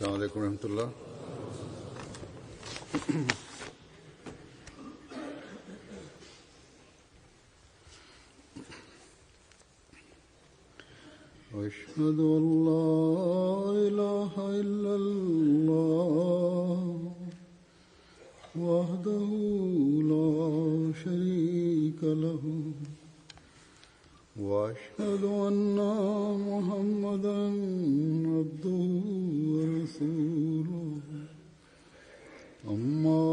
السلام عليكم ورحمة الله. أشهد أن لا إله إلا الله وحده لا شريك له وأشهد أن محمدا عبده ورسوله أما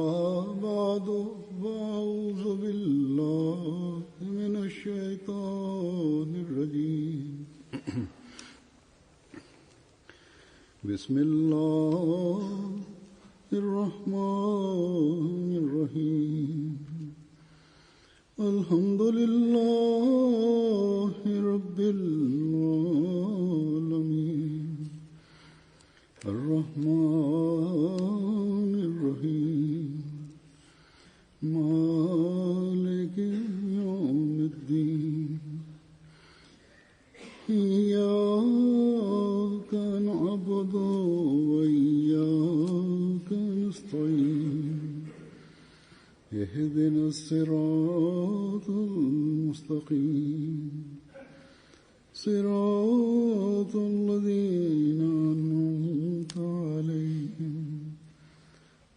بعد فأعوذ بالله من الشيطان الرجيم بسم الله الرحمن الرحيم الحمد لله رب العالمين الرحمن الرحيم مالك يوم الدين إياك نعبد وإياك نستعين اهدنا الصراط المستقيم صراط الذين أنعمت عليهم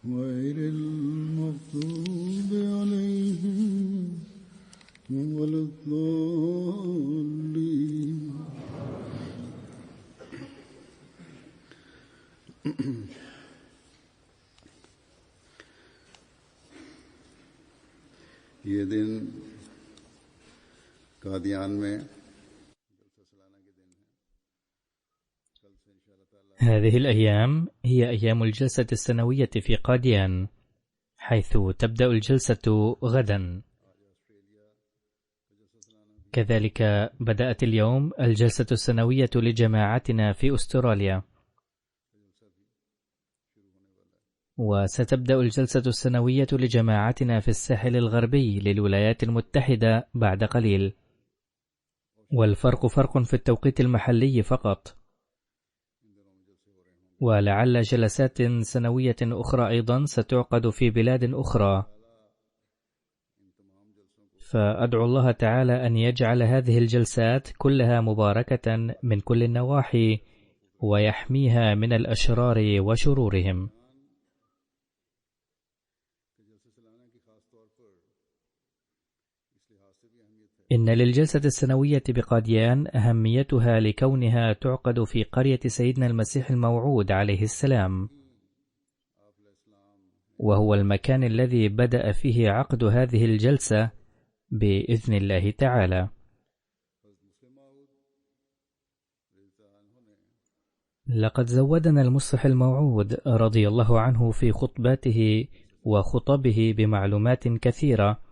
غير المغضوب عليهم ولا الضالين. ये दिन कादियान में هذه الأيام هي أيام الجلسة السنوية في قاديان، حيث تبدأ الجلسة غدا. كذلك بدأت اليوم الجلسة السنوية لجماعتنا في أستراليا، وستبدأ الجلسة السنوية لجماعتنا في الساحل الغربي للولايات المتحدة بعد قليل، والفرق فرق في التوقيت المحلي فقط. ولعل جلسات سنوية أخرى أيضا ستعقد في بلاد أخرى، فأدعو الله تعالى أن يجعل هذه الجلسات كلها مباركة من كل النواحي ويحميها من الأشرار وشرورهم. إن للجلسة السنوية بقاديان أهميتها لكونها تعقد في قرية سيدنا المسيح الموعود عليه السلام، وهو المكان الذي بدأ فيه عقد هذه الجلسة بإذن الله تعالى. لقد زودنا المصلح الموعود رضي الله عنه في خطباته وخطبه بمعلومات كثيرة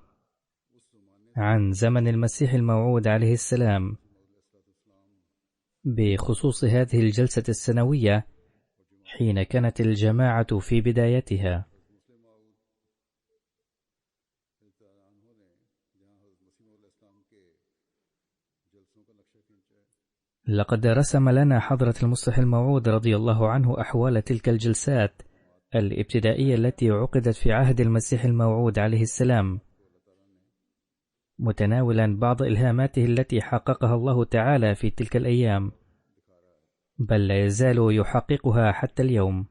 عن زمن المسيح الموعود عليه السلام، بخصوص هذه الجلسة السنوية حين كانت الجماعة في بدايتها. لقد رسم لنا حضرة المصلح الموعود رضي الله عنه أحوال تلك الجلسات الابتدائية التي عقدت في عهد المسيح الموعود عليه السلام، متناولا بعض إلهاماته التي حققها الله تعالى في تلك الأيام، بل لا يزال يحققها حتى اليوم.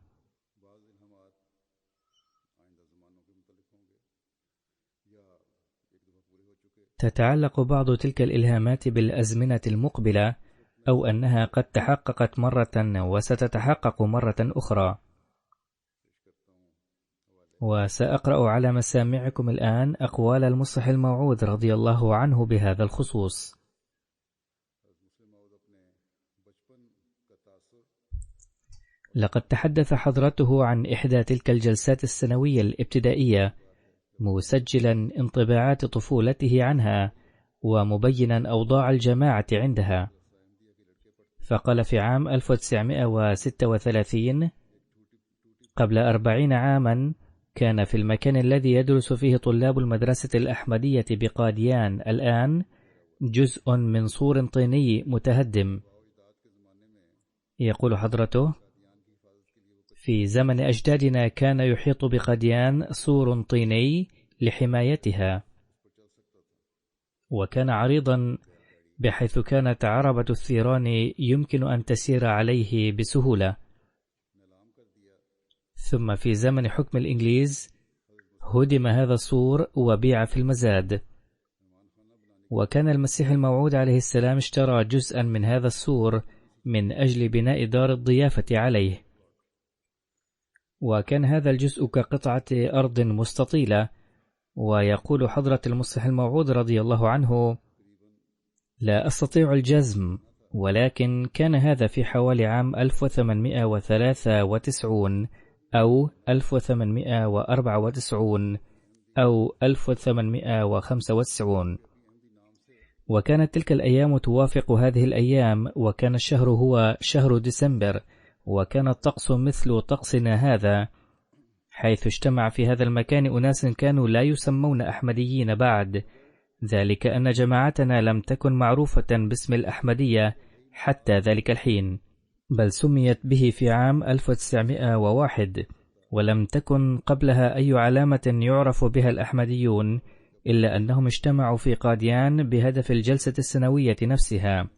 تتعلق بعض تلك الإلهامات بالأزمنة المقبلة، أو أنها قد تحققت مرة وستتحقق مرة أخرى. وسأقرأ على مسامعكم الآن أقوال المصلح الموعود رضي الله عنه بهذا الخصوص. لقد تحدث حضرته عن إحدى تلك الجلسات السنوية الابتدائية، مسجلا انطباعات طفولته عنها ومبينا أوضاع الجماعة عندها. فقال في عام 1936 قبل 40 عاما كان في المكان الذي يدرس فيه طلاب المدرسة الأحمدية بقاديان الآن جزء من سور طيني متهدم. يقول حضرته: في زمن أجدادنا كان يحيط بقاديان سور طيني لحمايتها، وكان عريضا بحيث كانت عربة الثيران يمكن أن تسير عليه بسهولة. ثم في زمن حكم الإنجليز هدم هذا السور وبيع في المزاد، وكان المسيح الموعود عليه السلام اشترى جزءا من هذا السور من أجل بناء دار الضيافة عليه، وكان هذا الجزء كقطعة أرض مستطيلة. ويقول حضرة المصلح الموعود رضي الله عنه: لا أستطيع الجزم، ولكن كان هذا في حوالي عام 1893 أو 1894 أو 1895، وكانت تلك الأيام توافق هذه الأيام، وكان الشهر هو شهر ديسمبر، وكان الطقس مثل طقسنا هذا، حيث اجتمع في هذا المكان أناس كانوا لا يسمون أحمديين بعد، ذلك أن جماعتنا لم تكن معروفة باسم الأحمدية حتى ذلك الحين، بل سميت به في عام 1901، ولم تكن قبلها أي علامة يعرف بها الأحمديون، إلا أنهم اجتمعوا في قاديان بهدف الجلسة السنوية نفسها.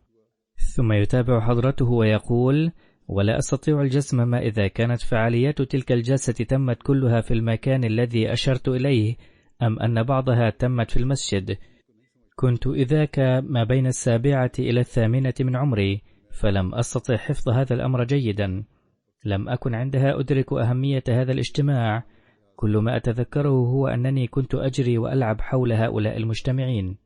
ثم يتابع حضرته ويقول: ولا أستطيع الجزم ما إذا كانت فعاليات تلك الجلسة تمت كلها في المكان الذي أشرت إليه، أم أن بعضها تمت في المسجد. كنت إذاك ما بين 7 إلى 8 من عمري، فلم أستطع حفظ هذا الأمر جيدا. لم أكن عندها أدرك أهمية هذا الاجتماع. كل ما أتذكره هو أنني كنت أجري وألعب حول هؤلاء المجتمعين،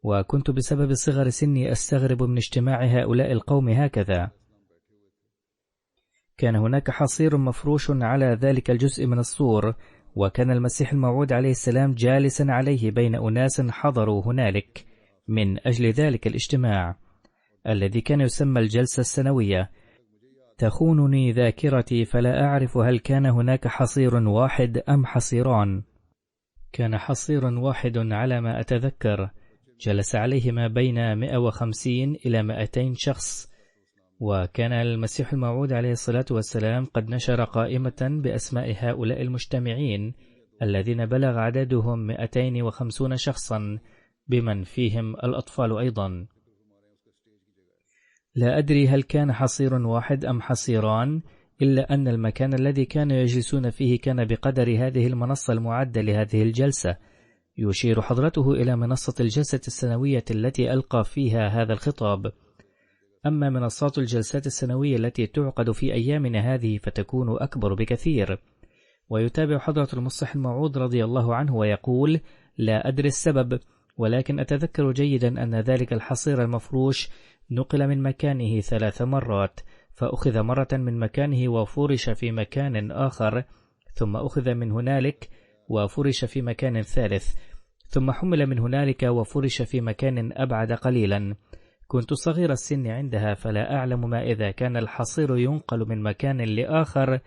وكنت بسبب صغر سني أستغرب من اجتماع هؤلاء القوم هكذا. كان هناك حصير مفروش على ذلك الجزء من السور، وكان المسيح الموعود عليه السلام جالسا عليه بين أناس حضروا هنالك من أجل ذلك الاجتماع الذي كان يسمى الجلسة السنوية. تخونني ذاكرتي فلا أعرف هل كان هناك حصير واحد أم حصيران. كان حصير واحد على ما أتذكر، جلس عليه ما بين 150 إلى 200 شخص، وكان المسيح الموعود عليه الصلاة والسلام قد نشر قائمة بأسماء هؤلاء المجتمعين الذين بلغ عددهم 250 شخصا، بمن فيهم الأطفال أيضا. لا أدري هل كان حصير واحد أم حصيران، إلا أن المكان الذي كانوا يجلسون فيه كان بقدر هذه المنصة المعدة لهذه الجلسة. يشير حضرته إلى منصة الجلسة السنوية التي ألقى فيها هذا الخطاب. أما منصات الجلسات السنوية التي تعقد في أيامنا هذه فتكون أكبر بكثير. ويتابع حضرة المصلح الموعود رضي الله عنه ويقول: لا أدري السبب، ولكن أتذكر جيدا أن ذلك الحصير المفروش نقل من مكانه 3 مرات، فأخذ مرة من مكانه وفرش في مكان آخر، ثم أخذ من هنالك وفرش في مكان ثالث، ثم حمل من هنالك وفرش في مكان أبعد قليلا. كنت صغير السن عندها، فلا أعلم ما إذا كان الحصير ينقل من مكان لآخر،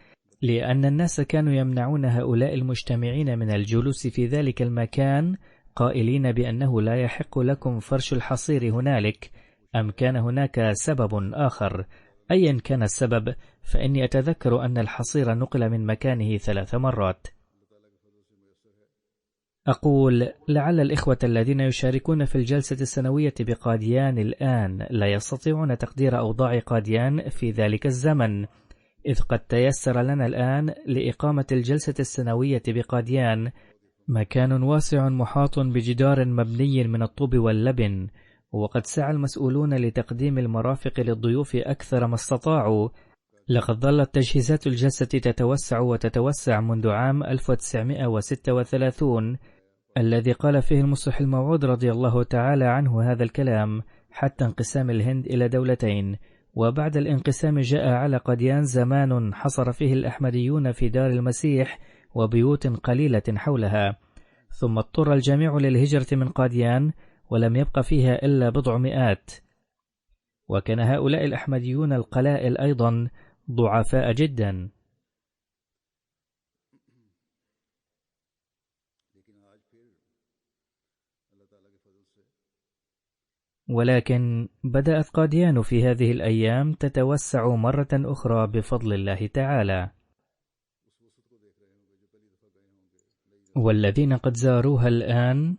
لأن الناس كانوا يمنعون هؤلاء المجتمعين من الجلوس في ذلك المكان، قائلين بأنه لا يحق لكم فرش الحصير هنالك، أم كان هناك سبب آخر؟ أيا كان السبب، فإني أتذكر أن الحصير نقل من مكانه 3 مرات. أقول: لعل الإخوة الذين يشاركون في الجلسة السنوية بقاديان الآن لا يستطيعون تقدير أوضاع قاديان في ذلك الزمن، إذ قد تيسر لنا الآن لإقامة الجلسة السنوية بقاديان مكان واسع محاط بجدار مبني من الطوب واللبن، وقد سعى المسؤولون لتقديم المرافق للضيوف أكثر ما استطاعوا. لقد ظلت تجهيزات الجلسة تتوسع وتتوسع منذ عام 1936 الذي قال فيه المصلح الموعود رضي الله تعالى عنه هذا الكلام، حتى انقسام الهند إلى دولتين. وبعد الانقسام جاء على قاديان زمان حصر فيه الأحمديون في دار المسيح وبيوت قليلة حولها، ثم اضطر الجميع للهجرة من قاديان، ولم يبق فيها إلا بضع مئات. وكان هؤلاء الأحمديون القلائل أيضا ضعفاء جدا. ولكن بدأت قاديان في هذه الأيام تتوسع مرة أخرى بفضل الله تعالى، والذين قد زاروها الآن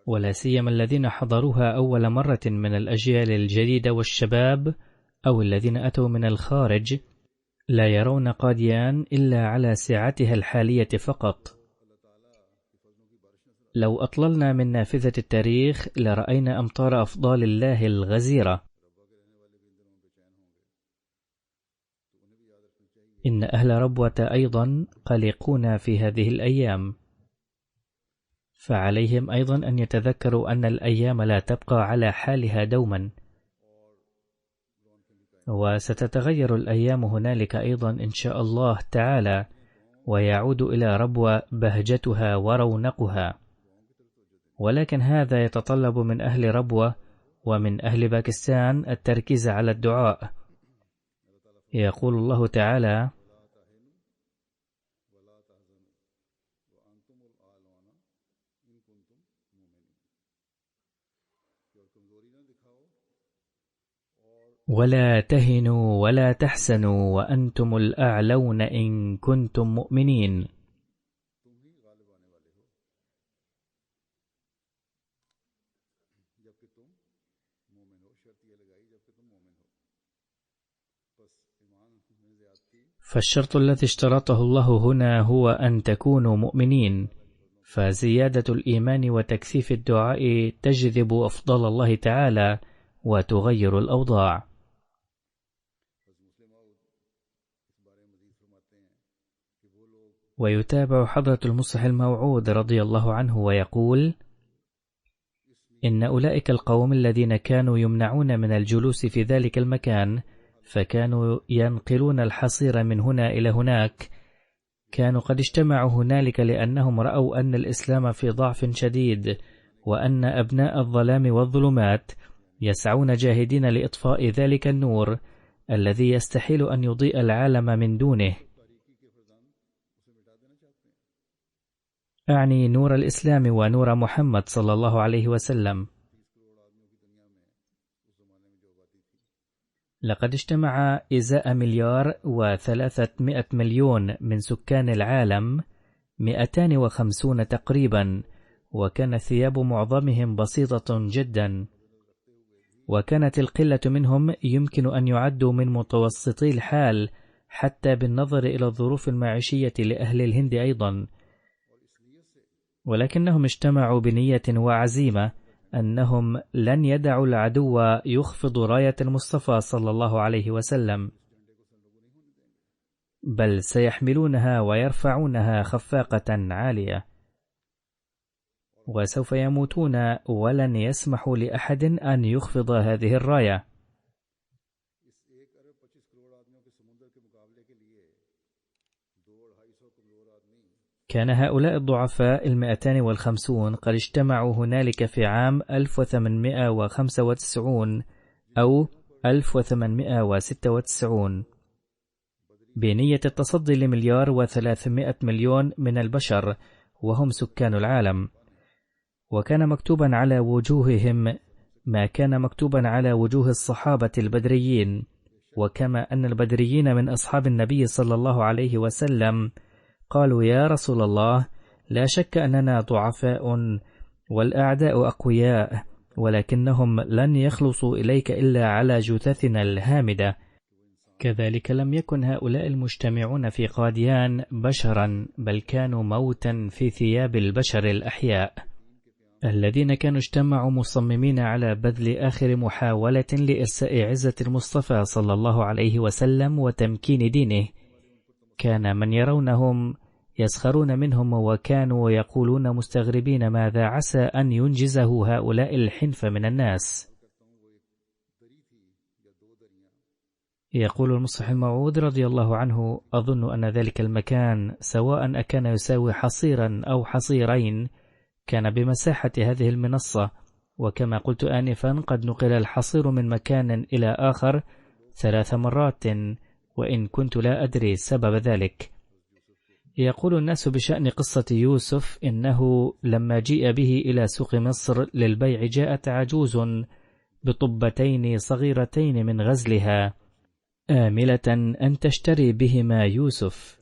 ولا سيما الذين حضروها أول مرة من الأجيال الجديدة والشباب أو الذين أتوا من الخارج لا يرون قاديان إلا على سعتها الحالية فقط. لو أطللنا من نافذة التاريخ لرأينا أمطار أفضال الله الغزيرة. إن أهل ربوة أيضا قلقون في هذه الأيام، فعليهم أيضا أن يتذكروا أن الأيام لا تبقى على حالها دوما، وستتغير الأيام هنالك أيضا إن شاء الله تعالى، ويعود إلى ربوة بهجتها ورونقها. ولكن هذا يتطلب من أهل ربوة ومن أهل باكستان التركيز على الدعاء. يقول الله تعالى: ولا تهنوا ولا تحزنوا وأنتم الأعلون إن كنتم مؤمنين. فالشرط الذي اشترطه الله هنا هو أن تكونوا مؤمنين، فزيادة الإيمان وتكثيف الدعاء تجذب أفضل الله تعالى وتغير الأوضاع. ويتابع حضرة المصلح الموعود رضي الله عنه ويقول: إن أولئك القوم الذين كانوا يمنعون من الجلوس في ذلك المكان فكانوا ينقلون الحصير من هنا إلى هناك، كانوا قد اجتمعوا هنالك لأنهم رأوا أن الإسلام في ضعف شديد، وأن أبناء الظلام والظلمات يسعون جاهدين لإطفاء ذلك النور الذي يستحيل أن يضيء العالم من دونه، أعني نور الإسلام ونور محمد صلى الله عليه وسلم. لقد اجتمع إزاء 1,300,000,000 من سكان العالم 250 تقريبا، وكان ثياب معظمهم بسيطة جدا، وكانت القلة منهم يمكن أن يعدوا من متوسطي الحال حتى بالنظر إلى الظروف المعيشية لأهل الهند أيضا، ولكنهم اجتمعوا بنية وعزيمة أنهم لن يدعوا العدو يخفض راية المصطفى صلى الله عليه وسلم، بل سيحملونها ويرفعونها خفاقة عالية، وسوف يموتون ولن يسمحوا لأحد أن يخفض هذه الراية. كان هؤلاء الضعفاء 250 قد اجتمعوا هنالك في عام 1895 أو 1896 بنية التصدي ل1,300,000,000 من البشر وهم سكان العالم، وكان مكتوبا على وجوههم ما كان مكتوبا على وجوه الصحابة البدريين، وكما أن البدريين من أصحاب النبي صلى الله عليه وسلم قالوا: يا رسول الله، لا شك أننا ضعفاء والأعداء أقوياء، ولكنهم لن يخلصوا إليك إلا على جثثنا الهامدة. كذلك لم يكن هؤلاء المجتمعون في قاديان بشرا، بل كانوا موتا في ثياب البشر الأحياء، الذين كانوا اجتمعوا مصممين على بذل آخر محاولة لإرساء عزة المصطفى صلى الله عليه وسلم وتمكين دينه. كان من يرونهم يسخرون منهم، وكانوا يقولون مستغربين ماذا عسى أن ينجزه هؤلاء الحنف من الناس. يقول المصلح الموعود رضي الله عنه: أظن أن ذلك المكان سواء أكان يساوي حصيرا أو حصيرين كان بمساحة هذه المنصة، وكما قلت آنفا قد نقل الحصير من مكان إلى آخر 3 مرات، وإن كنت لا أدري سبب ذلك. يقول الناس بشأن قصة يوسف إنه لما جيء به إلى سوق مصر للبيع جاءت عجوز بطبتين صغيرتين من غزلها، آملة أن تشتري بهما يوسف.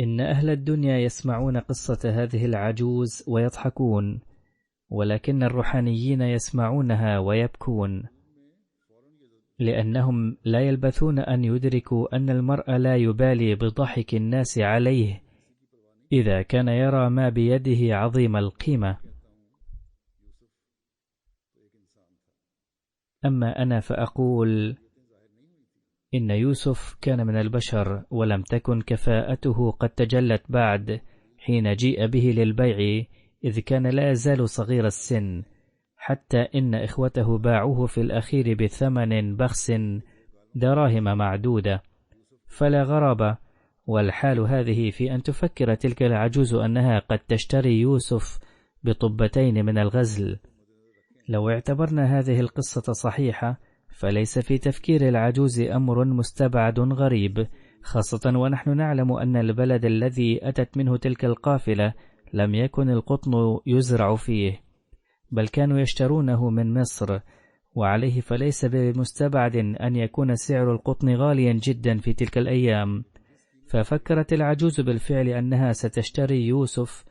إن أهل الدنيا يسمعون قصة هذه العجوز ويضحكون، ولكن الروحانيين يسمعونها ويبكون، لأنهم لا يلبثون أن يدركوا أن المرء لا يبالي بضحك الناس عليه إذا كان يرى ما بيده عظيم القيمة. أما أنا فأقول إن يوسف كان من البشر، ولم تكن كفاءته قد تجلت بعد حين جيء به للبيع، إذ كان لا يزال صغير السن، حتى إن إخوته باعوه في الأخير بثمن بخس دراهم معدودة. فلا غرابة والحال هذه في أن تفكر تلك العجوز أنها قد تشتري يوسف بطبتين من الغزل. لو اعتبرنا هذه القصة صحيحة، فليس في تفكير العجوز أمر مستبعد غريب، خاصة ونحن نعلم أن البلد الذي أتت منه تلك القافلة لم يكن القطن يزرع فيه، بل كانوا يشترونه من مصر، وعليه فليس بمستبعد أن يكون سعر القطن غاليا جدا في تلك الأيام. ففكرت العجوز بالفعل أنها ستشتري يوسف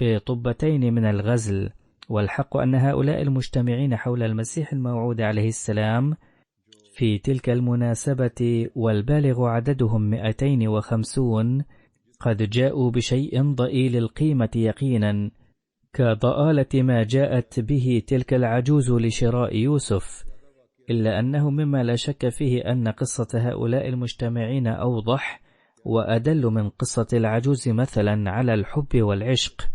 بطبتين من الغزل، والحق أن هؤلاء المجتمعين حول المسيح الموعود عليه السلام في تلك المناسبة، والبالغ عددهم 250، قد جاءوا بشيء ضئيل القيمة يقينا، كضآلة ما جاءت به تلك العجوز لشراء يوسف. إلا أنه مما لا شك فيه أن قصة هؤلاء المجتمعين أوضح وأدل من قصة العجوز مثلا على الحب والعشق.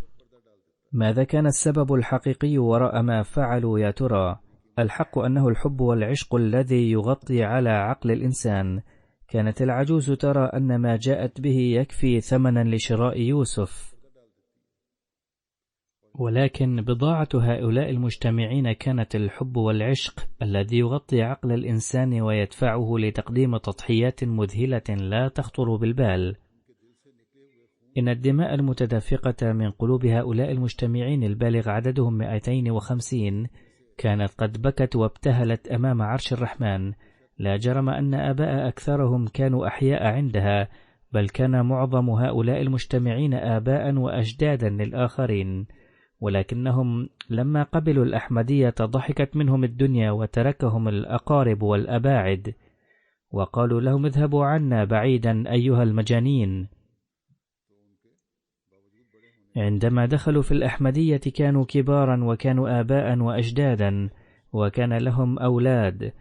ماذا كان السبب الحقيقي وراء ما فعلوا يا ترى؟ الحق أنه الحب والعشق الذي يغطي على عقل الإنسان. كانت العجوز ترى أن ما جاءت به يكفي ثمنا لشراء يوسف، ولكن بضاعة هؤلاء المجتمعين كانت الحب والعشق الذي يغطي عقل الإنسان ويدفعه لتقديم تضحيات مذهلة لا تخطر بالبال. إن الدماء المتدفقة من قلوب هؤلاء المجتمعين البالغ عددهم 250 كانت قد بكت وابتهلت أمام عرش الرحمن. لا جرم أن آباء أكثرهم كانوا أحياء عندها، بل كان معظم هؤلاء المجتمعين آباء وأجدادا للآخرين، ولكنهم لما قبلوا الأحمدية ضحكت منهم الدنيا وتركهم الأقارب والأباعد، وقالوا لهم اذهبوا عنا بعيدا أيها المجانين. عندما دخلوا في الأحمدية كانوا كبارا وكانوا آباء وأجدادا وكان لهم أولاد،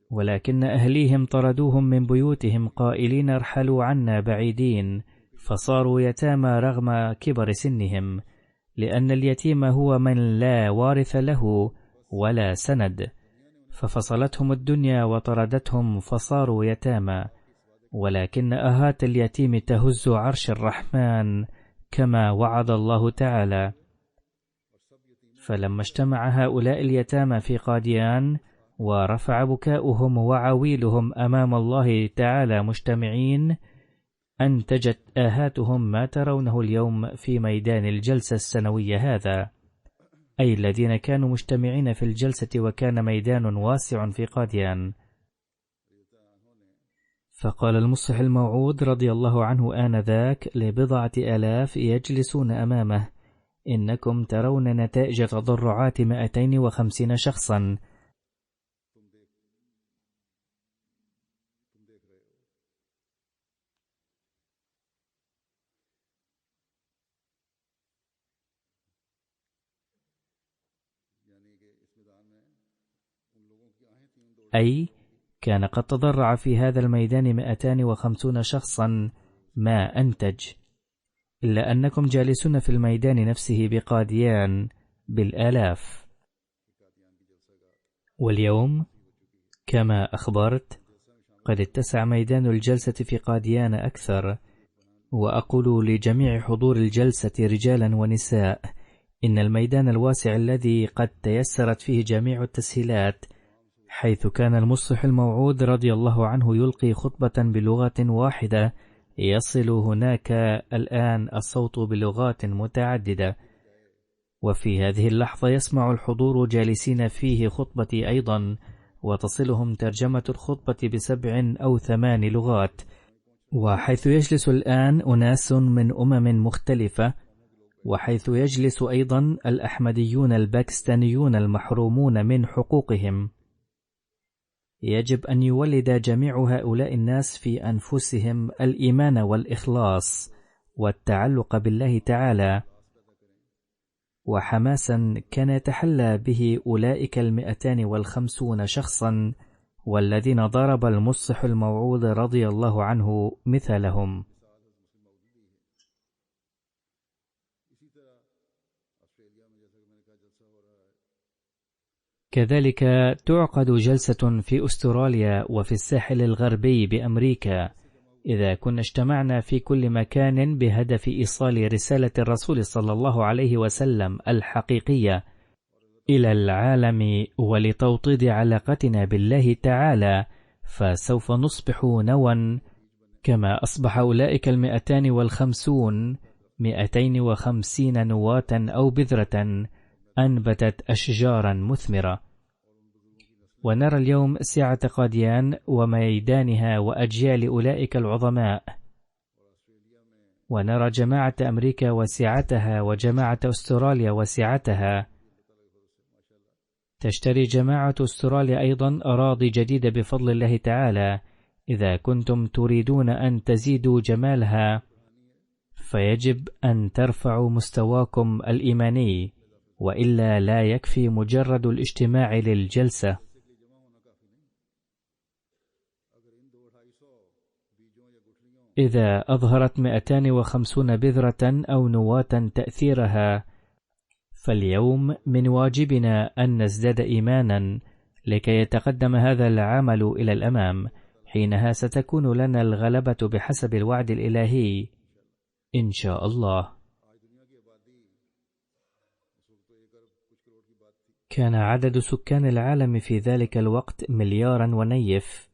ولكن أهليهم طردوهم من بيوتهم قائلين ارحلوا عنا بعيدين، فصاروا يتامى رغم كبر سنهم، لأن اليتيم هو من لا وارث له ولا سند. ففصلتهم الدنيا وطردتهم فصاروا يتامى، ولكن آهات اليتيم تهز عرش الرحمن كما وعد الله تعالى. فلما اجتمع هؤلاء اليتامى في قاديان ورفع بكاؤهم وعويلهم أمام الله تعالى مجتمعين، أنتجت آهاتهم ما ترونه اليوم في ميدان الجلسة السنوية هذا، أي الذين كانوا مجتمعين في الجلسة، وكان ميدان واسع في قاديان. فقال المصلح الموعود رضي الله عنه آنذاك لبضعة آلاف يجلسون أمامه: إنكم ترون نتائج تضرعات 250 شخصا. أي كان قد تضرع في هذا الميدان 250 شخصا ما أنتج، إلا أنكم جالسون في الميدان نفسه بقاديان بالآلاف. واليوم كما أخبرت قد اتسع ميدان الجلسة في قاديان أكثر، وأقول لجميع حضور الجلسة رجالا ونساء إن الميدان الواسع الذي قد تيسرت فيه جميع التسهيلات، حيث كان المصلح الموعود رضي الله عنه يلقي خطبة بلغة واحدة يصل هناك الآن الصوت بلغات متعددة، وفي هذه اللحظة يسمع الحضور جالسين فيه خطبتي أيضا، وتصلهم ترجمة الخطبة ب7 أو 8 لغات. وحيث يجلس الآن أناس من أمم مختلفة، وحيث يجلس أيضا الأحمديون الباكستانيون المحرومون من حقوقهم، يجب أن يولد جميع هؤلاء الناس في أنفسهم الإيمان والإخلاص والتعلق بالله تعالى، وحماسا كان يتحلى به أولئك 250 شخصا والذين ضرب المصلح الموعود رضي الله عنه مثالهم. كذلك تعقد جلسة في أستراليا وفي الساحل الغربي بأمريكا، إذا كنا اجتمعنا في كل مكان بهدف إيصال رسالة الرسول صلى الله عليه وسلم الحقيقية إلى العالم ولتوطيد علاقتنا بالله تعالى، فسوف نصبح نوى كما أصبح أولئك 250 250 نواة أو بذرة أنبتت أشجارا مثمرة. ونرى اليوم سعة قاديان وميدانها وأجيال أولئك العظماء، ونرى جماعة أمريكا وسعتها وجماعة أستراليا وسعتها. تشتري جماعة أستراليا أيضا أراضي جديدة بفضل الله تعالى. إذا كنتم تريدون أن تزيدوا جمالها فيجب أن ترفعوا مستواكم الإيماني، وإلا لا يكفي مجرد الاجتماع للجلسة. إذا أظهرت 250 بذرة أو نواة تأثيرها، فاليوم من واجبنا أن نزداد إيمانا لكي يتقدم هذا العمل إلى الأمام. حينها ستكون لنا الغلبة بحسب الوعد الإلهي إن شاء الله. كان عدد سكان العالم في ذلك الوقت 1 مليار ونيف،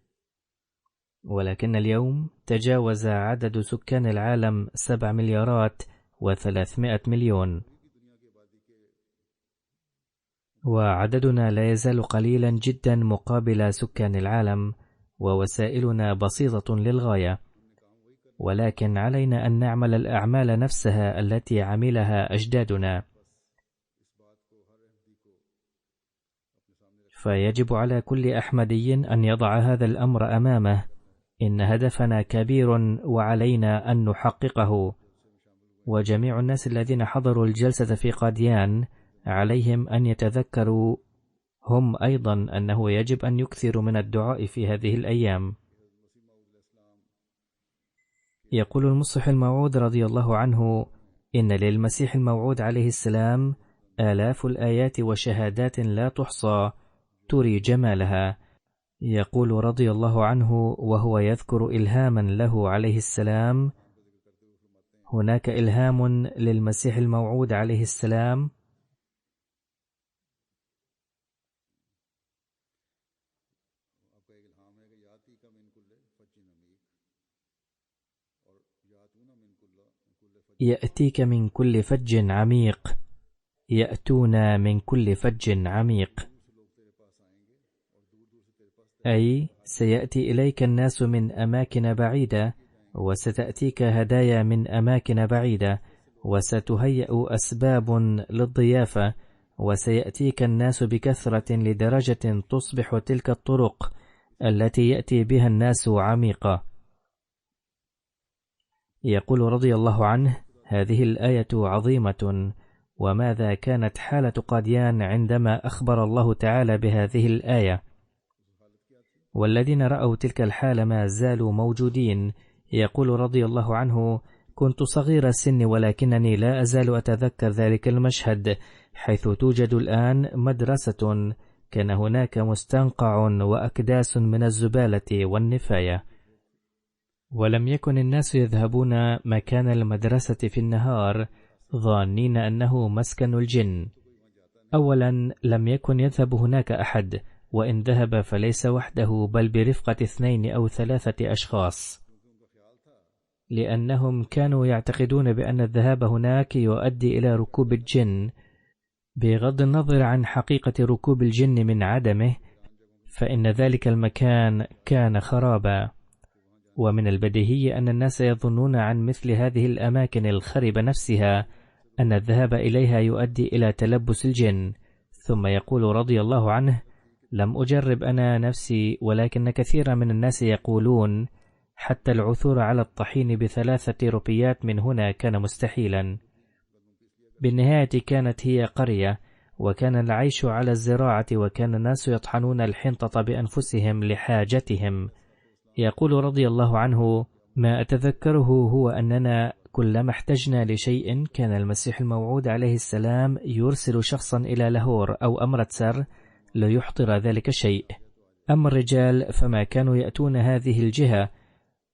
ولكن اليوم تجاوز عدد سكان العالم 7 مليارات و300 مليون، وعددنا لا يزال قليلا جدا مقابل سكان العالم، ووسائلنا بسيطة للغاية، ولكن علينا أن نعمل الأعمال نفسها التي عملها أجدادنا. فيجب على كل أحمدي أن يضع هذا الأمر أمامه. إن هدفنا كبير وعلينا أن نحققه. وجميع الناس الذين حضروا الجلسة في قاديان عليهم أن يتذكروا هم أيضا أنه يجب أن يكثروا من الدعاء في هذه الأيام. يقول المصلح الموعود رضي الله عنه: إن للمسيح الموعود عليه السلام آلاف الآيات وشهادات لا تحصى تري جمالها. يقول رضي الله عنه وهو يذكر إلهاما له عليه السلام: هناك إلهام للمسيح الموعود عليه السلام يأتيك من كل فج عميق، يأتون من كل فج عميق، أي سيأتي إليك الناس من أماكن بعيدة، وستأتيك هدايا من أماكن بعيدة، وستهيأ أسباب للضيافة، وسيأتيك الناس بكثرة لدرجة تصبح تلك الطرق التي يأتي بها الناس عميقة. يقول رضي الله عنه: هذه الآية عظيمة. وماذا كانت حالة قاديان عندما أخبر الله تعالى بهذه الآية؟ والذين رأوا تلك الحالة ما زالوا موجودين. يقول رضي الله عنه: كنت صغير السن ولكنني لا أزال أتذكر ذلك المشهد، حيث توجد الآن مدرسة كان هناك مستنقع وأكداس من الزبالة والنفاية، ولم يكن الناس يذهبون مكان المدرسة في النهار ظانين أنه مسكن الجن. أولا لم يكن يذهب هناك أحد، وإن ذهب فليس وحده بل برفقة 2 أو 3 أشخاص. لأنهم كانوا يعتقدون بأن الذهاب هناك يؤدي إلى ركوب الجن، بغض النظر عن حقيقة ركوب الجن من عدمه، فإن ذلك المكان كان خرابا. ومن البديهي أن الناس يظنون عن مثل هذه الأماكن الخربة نفسها أن الذهاب إليها يؤدي إلى تلبس الجن. ثم يقول رضي الله عنه: لم أجرب أنا نفسي، ولكن كثيرا من الناس يقولون حتى العثور على الطحين ب3 روبيات من هنا كان مستحيلا. بالنهاية كانت هي قرية، وكان العيش على الزراعة، وكان الناس يطحنون الحنطة بأنفسهم لحاجتهم. يقول رضي الله عنه: ما أتذكره هو أننا كلما احتجنا لشيء كان المسيح الموعود عليه السلام يرسل شخصا إلى لاهور أو أمرتسر ليحضر ذلك الشيء. أما الرجال فما كانوا يأتون هذه الجهة.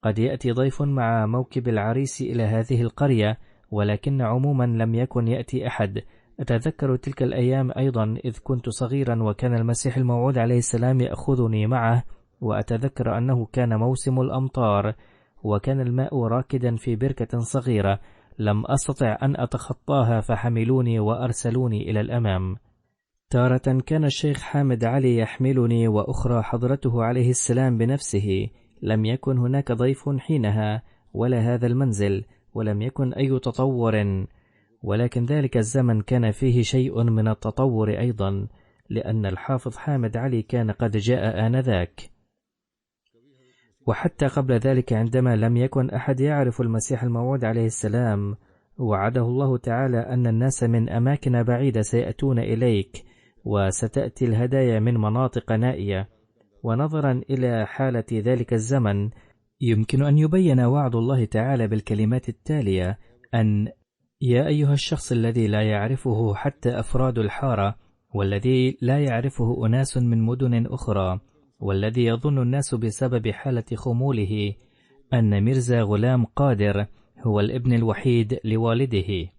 قد يأتي ضيف مع موكب العريس إلى هذه القرية، ولكن عموما لم يكن يأتي أحد. أتذكر تلك الأيام أيضا إذ كنت صغيرا، وكان المسيح الموعود عليه السلام يأخذني معه، وأتذكر أنه كان موسم الأمطار، وكان الماء راكدا في بركة صغيرة لم أستطع أن أتخطاها، فحملوني وأرسلوني إلى الأمام. تارة كان الشيخ حامد علي يحملني، وأخرى حضرته عليه السلام بنفسه. لم يكن هناك ضيف حينها ولا هذا المنزل، ولم يكن أي تطور، ولكن ذلك الزمن كان فيه شيء من التطور أيضا، لأن الحافظ حامد علي كان قد جاء آنذاك. وحتى قبل ذلك عندما لم يكن أحد يعرف المسيح الموعود عليه السلام، وعده الله تعالى أن الناس من أماكن بعيدة سيأتون إليك، وستأتي الهدايا من مناطق نائية. ونظرا إلى حالة ذلك الزمن يمكن أن يبين وعد الله تعالى بالكلمات التالية: أن يا أيها الشخص الذي لا يعرفه حتى أفراد الحارة، والذي لا يعرفه أناس من مدن أخرى، والذي يظن الناس بسبب حالة خموله أن ميرزا غلام قادر هو الابن الوحيد لوالده.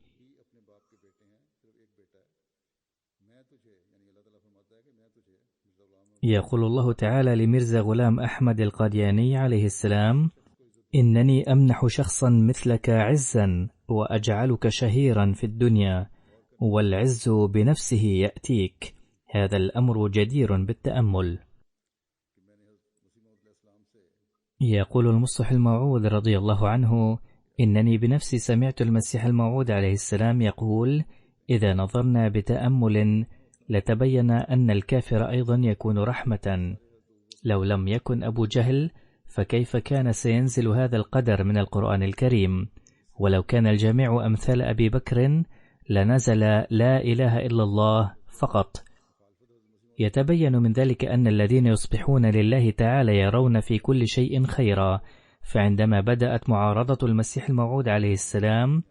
يقول الله تعالى لميرزا غلام أحمد القادياني عليه السلام: إنني أمنح شخصا مثلك عزا وأجعلك شهيرا في الدنيا، والعز بنفسه يأتيك. هذا الأمر جدير بالتأمل. يقول المصلح الموعود رضي الله عنه: إنني بنفسي سمعت المسيح الموعود عليه السلام يقول: إذا نظرنا بتأمل لتبين أن الكافر أيضا يكون رحمة. لو لم يكن أبو جهل فكيف كان سينزل هذا القدر من القرآن الكريم؟ ولو كان الجميع أمثال أبي بكر لنزل لا إله إلا الله فقط. يتبين من ذلك أن الذين يصبحون لله تعالى يرون في كل شيء خيرا. فعندما بدأت معارضة المسيح الموعود عليه السلام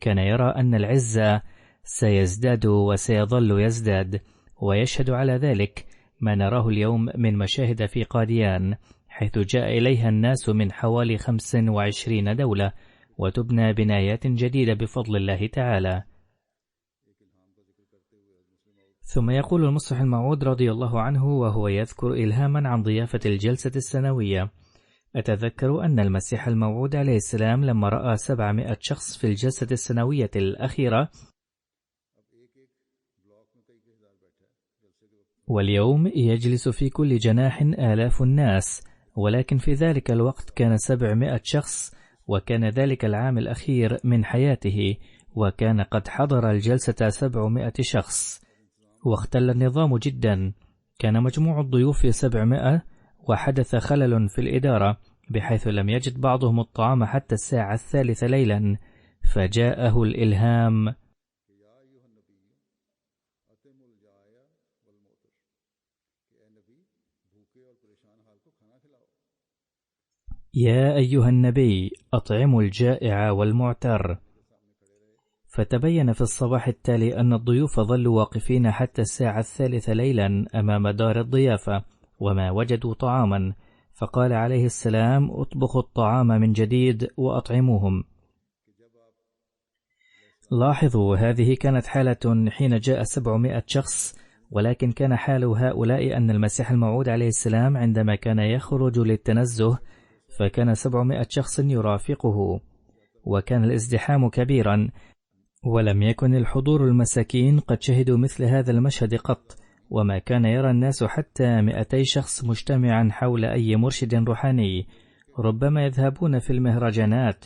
كان يرى أن العزة سيزداد وسيظل يزداد، ويشهد على ذلك ما نراه اليوم من مشاهد في قاديان، حيث جاء إليها الناس من حوالي 25 دولة، وتبنى بنايات جديدة بفضل الله تعالى. ثم يقول المصلح الموعود رضي الله عنه وهو يذكر إلهاما عن ضيافة الجلسة السنوية: أتذكر أن المسيح الموعود عليه السلام لما رأى 700 شخص في الجلسة السنوية الأخيرة، واليوم يجلس في كل جناح آلاف الناس، ولكن في ذلك الوقت كان 700 شخص، وكان ذلك العام الأخير من حياته، وكان قد حضر الجلسة 700 شخص، واختل النظام جدا. كان مجموع الضيوف 700، وحدث خلل في الإدارة بحيث لم يجد بعضهم الطعام حتى الساعة 3 ليلا، فجاءه الإلهام: يا أيها النبي أطعموا الجائع والمعتر. فتبين في الصباح التالي أن الضيوف ظلوا واقفين حتى الساعة 3 ليلا أمام دار الضيافة وما وجدوا طعاما، فقال عليه السلام: اطبخوا الطعام من جديد وأطعموهم. لاحظوا، هذه كانت حالة حين جاء 700 شخص، ولكن كان حال هؤلاء أن المسيح الموعود عليه السلام عندما كان يخرج للتنزه فكان 700 شخص يرافقه، وكان الازدحام كبيرا، ولم يكن الحضور المساكين قد شهدوا مثل هذا المشهد قط، وما كان يرى الناس حتى 200 شخص مجتمعا حول أي مرشد روحاني. ربما يذهبون في المهرجانات،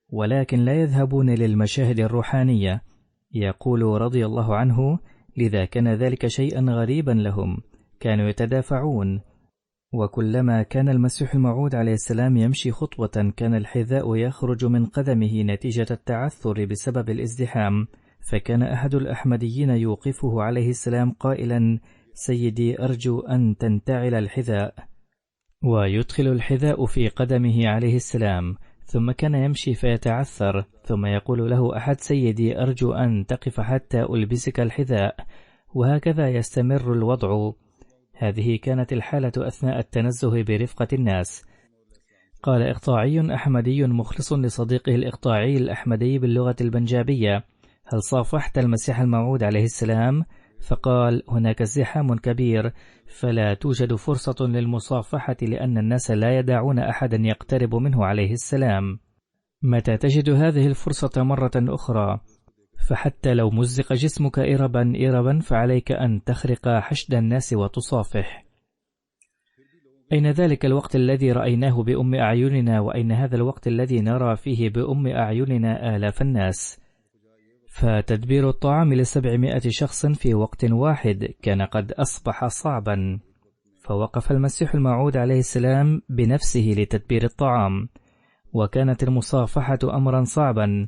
ولكن لا يذهبون للمشاهد الروحانية. يقول رضي الله عنه: لذا كان ذلك شيئا غريبا لهم، كانوا يتدافعون، وكلما كان المسيح الموعود عليه السلام يمشي خطوة كان الحذاء يخرج من قدمه نتيجة التعثر بسبب الازدحام، فكان أحد الأحمديين يوقفه عليه السلام قائلا: سيدي أرجو أن تنتعل الحذاء، ويدخل الحذاء في قدمه عليه السلام، ثم كان يمشي فيتعثر، ثم يقول له أحد: سيدي أرجو أن تقف حتى ألبسك الحذاء، وهكذا يستمر الوضع. هذه كانت الحالة أثناء التنزه برفقة الناس. قال إقطاعي أحمدي مخلص لصديقه الإقطاعي الأحمدي باللغة البنجابية: هل صافحت المسيح الموعود عليه السلام؟ فقال: هناك ازدحام كبير، فلا توجد فرصة للمصافحة لأن الناس لا يدعون أحدا يقترب منه عليه السلام. متى تجد هذه الفرصة مرة أخرى؟ فحتى لو مزق جسمك إربا فعليك أن تخرق حشد الناس وتصافح. أين ذلك الوقت الذي رأيناه بأم أعيننا، وأين هذا الوقت الذي نرى فيه بأم أعيننا آلاف الناس؟ فتدبير الطعام ل700 شخص في وقت واحد كان قد أصبح صعبا، فوقف المسيح الموعود عليه السلام بنفسه لتدبير الطعام، وكانت المصافحة أمرا صعبا.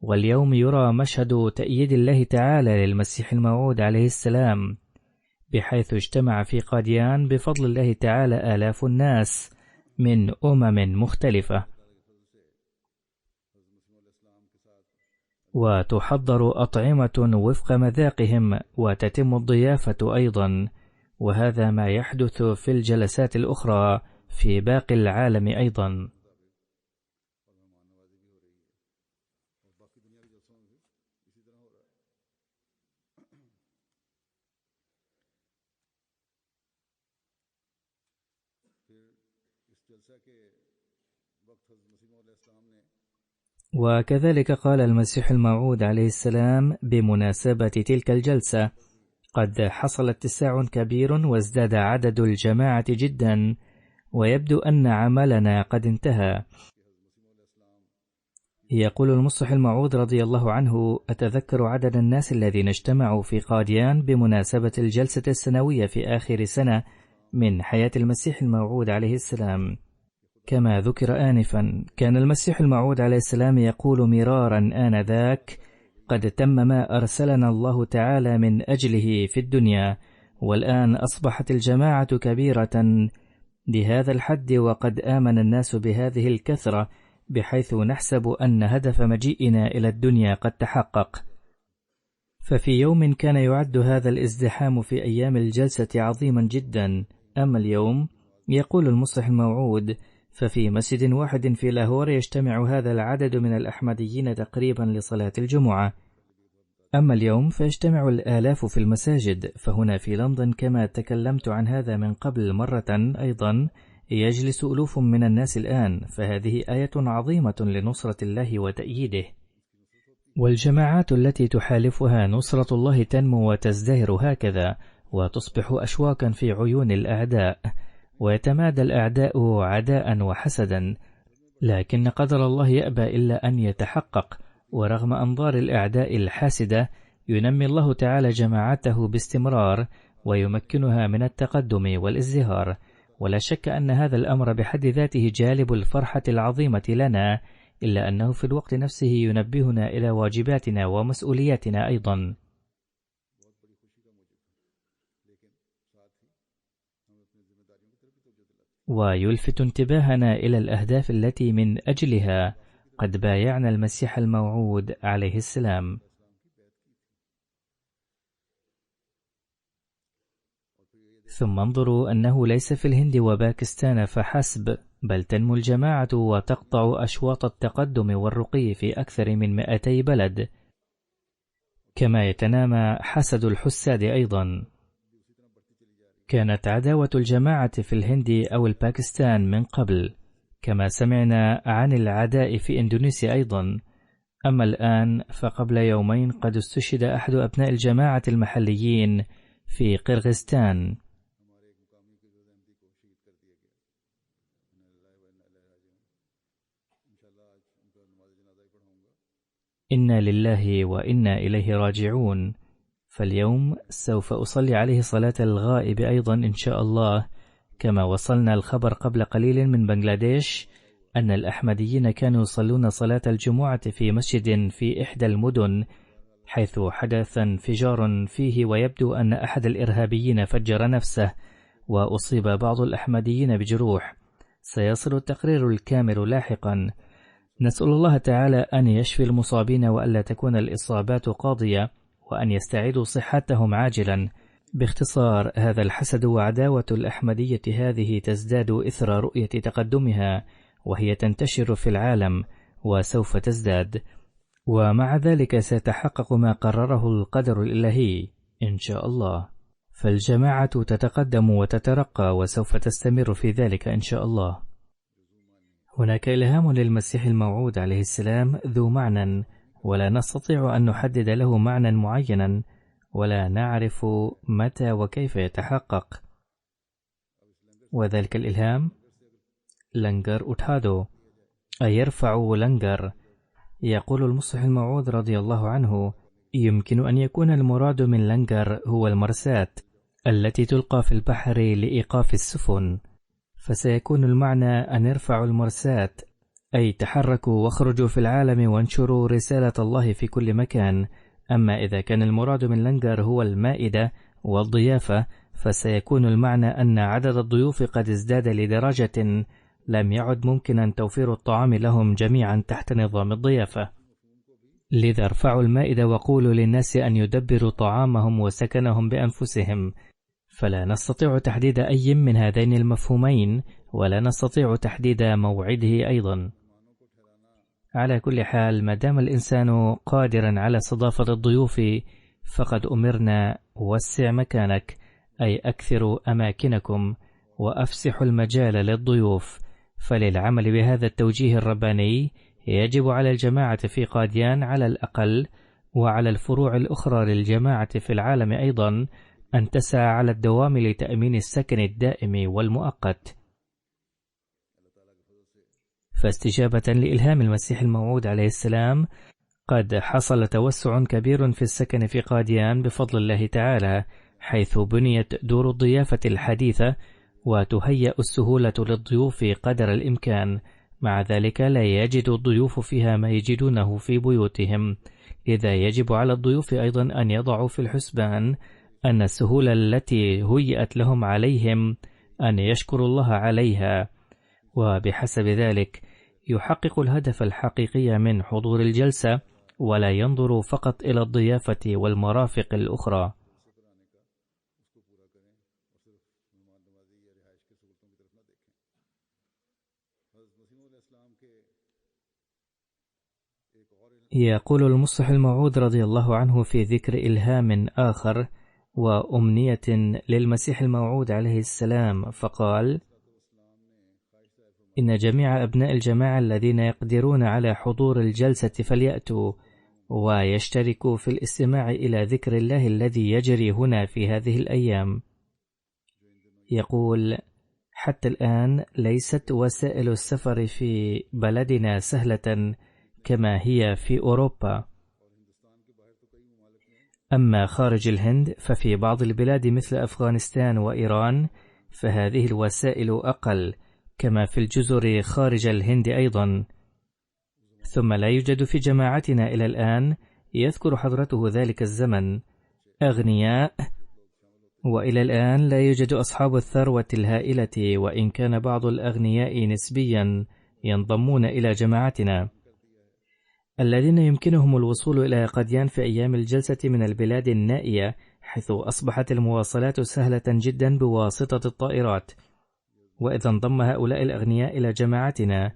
واليوم يرى مشهد تأييد الله تعالى للمسيح الموعود عليه السلام، بحيث اجتمع في قاديان بفضل الله تعالى آلاف الناس من مختلفة، وتحضر أطعمة وفق مذاقهم، وتتم الضيافة أيضا، وهذا ما يحدث في الجلسات الأخرى في باقي العالم أيضا. وكذلك قال المسيح الموعود عليه السلام بمناسبة تلك الجلسة: قد حصل اتساع كبير وازداد عدد الجماعة جدا، ويبدو أن عملنا قد انتهى. يقول المصلح الموعود رضي الله عنه: أتذكر عدد الناس الذين اجتمعوا في قاديان بمناسبة الجلسة السنوية في آخر سنة من حياة المسيح الموعود عليه السلام. كما ذكر آنفا، كان المسيح الموعود عليه السلام يقول مرارا آنذاك: قد تم ما أرسلنا الله تعالى من أجله في الدنيا، والآن أصبحت الجماعة كبيرة لهذا الحد، وقد آمن الناس بهذه الكثرة، بحيث نحسب أن هدف مجيئنا إلى الدنيا قد تحقق. ففي يوم كان يعد هذا الازدحام في أيام الجلسة عظيما جدا، أما اليوم، يقول المصلح الموعود، ففي مسجد واحد في لاهور يجتمع هذا العدد من الأحمديين تقريبا لصلاة الجمعة. أما اليوم فيجتمع الآلاف في المساجد. فهنا في لندن، كما تكلمت عن هذا من قبل مرة أيضا، يجلس ألوف من الناس الآن، فهذه آية عظيمة لنصرة الله وتأييده. والجماعات التي تحالفها نصرة الله تنمو وتزدهر هكذا، وتصبح أشواكا في عيون الأعداء، ويتمادى الأعداء عداء وحسدا، لكن قدر الله يأبى إلا أن يتحقق. ورغم أنظار الأعداء الحاسدة، ينمي الله تعالى جماعته باستمرار، ويمكنها من التقدم والازدهار. ولا شك أن هذا الأمر بحد ذاته جالب الفرحة العظيمة لنا، إلا أنه في الوقت نفسه ينبهنا إلى واجباتنا ومسؤولياتنا أيضا. ويلفت انتباهنا إلى الأهداف التي من أجلها قد بايعنا المسيح الموعود عليه السلام. ثم انظروا أنه ليس في الهند وباكستان فحسب، بل تنمو الجماعة وتقطع أشواط التقدم والرقي في أكثر من 200 بلد، كما يتنامى حسد الحساد أيضا. كانت عداوة الجماعة في الهند أو الباكستان من قبل، كما سمعنا عن العداء في إندونيسيا أيضا. أما الآن فقبل يومين قد استشهد أحد أبناء الجماعة المحليين في قرغيزستان. إنا لله وإنا إليه راجعون. فاليوم سوف أصلي عليه صلاة الغائب أيضا إن شاء الله. كما وصلنا الخبر قبل قليل من بنغلاديش أن الأحمديين كانوا يصلون صلاة الجمعة في مسجد في إحدى المدن، حيث حدث انفجار فيه، ويبدو أن أحد الإرهابيين فجر نفسه وأصيب بعض الأحمديين بجروح. سيصل التقرير الكامل لاحقا. نسأل الله تعالى أن يشفي المصابين وألا تكون الإصابات قاضية وأن يستعيدوا صحتهم عاجلا. باختصار، هذا الحسد وعداوة الأحمدية هذه تزداد إثر رؤية تقدمها، وهي تنتشر في العالم وسوف تزداد، ومع ذلك سيتحقق ما قرره القدر الإلهي إن شاء الله. فالجماعة تتقدم وتترقى وسوف تستمر في ذلك إن شاء الله. هناك إلهام للمسيح الموعود عليه السلام ذو معنى، ولا نستطيع أن نحدد له معنى معينا، ولا نعرف متى وكيف يتحقق. وذلك الإلهام لنجر أتهادو، أي يرفع لنجر. يقول المصلح الموعود رضي الله عنه: يمكن أن يكون المراد من لنجر هو المرساة التي تلقى في البحر لإيقاف السفن، فسيكون المعنى أن يرفعوا المرساة، أي تحركوا واخرجوا في العالم وانشروا رسالة الله في كل مكان. أما إذا كان المراد من لنجر هو المائدة والضيافة، فسيكون المعنى أن عدد الضيوف قد ازداد لدرجة لم يعد ممكنا توفير الطعام لهم جميعا تحت نظام الضيافة. لذا ارفعوا المائدة وقولوا للناس أن يدبروا طعامهم وسكنهم بأنفسهم. فلا نستطيع تحديد أي من هذين المفهومين، ولا نستطيع تحديد موعده أيضا. على كل حال، ما دام الإنسان قادرا على استضافة الضيوف فقد أمرنا: وسع مكانك، أي أكثروا أماكنكم وأفسحوا المجال للضيوف. فللعمل بهذا التوجيه الرباني يجب على الجماعة في قاديان على الأقل، وعلى الفروع الأخرى للجماعة في العالم أيضا، أن تسعى على الدوام لتأمين السكن الدائم والمؤقت. فاستجابة لإلهام المسيح الموعود عليه السلام، قد حصل توسع كبير في السكن في قاديان بفضل الله تعالى، حيث بنيت دور الضيافة الحديثة وتهيأ السهولة للضيوف قدر الإمكان. مع ذلك لا يجد الضيوف فيها ما يجدونه في بيوتهم، لذا يجب على الضيوف أيضا أن يضعوا في الحسبان أن السهولة التي هيئت لهم عليهم أن يشكروا الله عليها، وبحسب ذلك يحقق الهدف الحقيقي من حضور الجلسة، ولا ينظر فقط إلى الضيافة والمرافق الأخرى. يقول المصلح الموعود رضي الله عنه في ذكر إلهام آخر وأمنية للمسيح الموعود عليه السلام، فقال: إن جميع أبناء الجماعة الذين يقدرون على حضور الجلسة فليأتوا ويشتركوا في الاستماع إلى ذكر الله الذي يجري هنا في هذه الأيام. يقول: حتى الآن ليست وسائل السفر في بلدنا سهلة كما هي في أوروبا. أما خارج الهند ففي بعض البلاد مثل أفغانستان وإيران فهذه الوسائل أقل، كما في الجزر خارج الهند أيضا. ثم لا يوجد في جماعتنا إلى الآن، يذكر حضرته ذلك الزمن، أغنياء، وإلى الآن لا يوجد أصحاب الثروة الهائلة، وإن كان بعض الأغنياء نسبيا ينضمون إلى جماعتنا، الذين يمكنهم الوصول إلى قاديان في أيام الجلسة من البلاد النائية، حيث أصبحت المواصلات سهلة جدا بواسطة الطائرات. وإذا انضم هؤلاء الأغنياء إلى جماعتنا،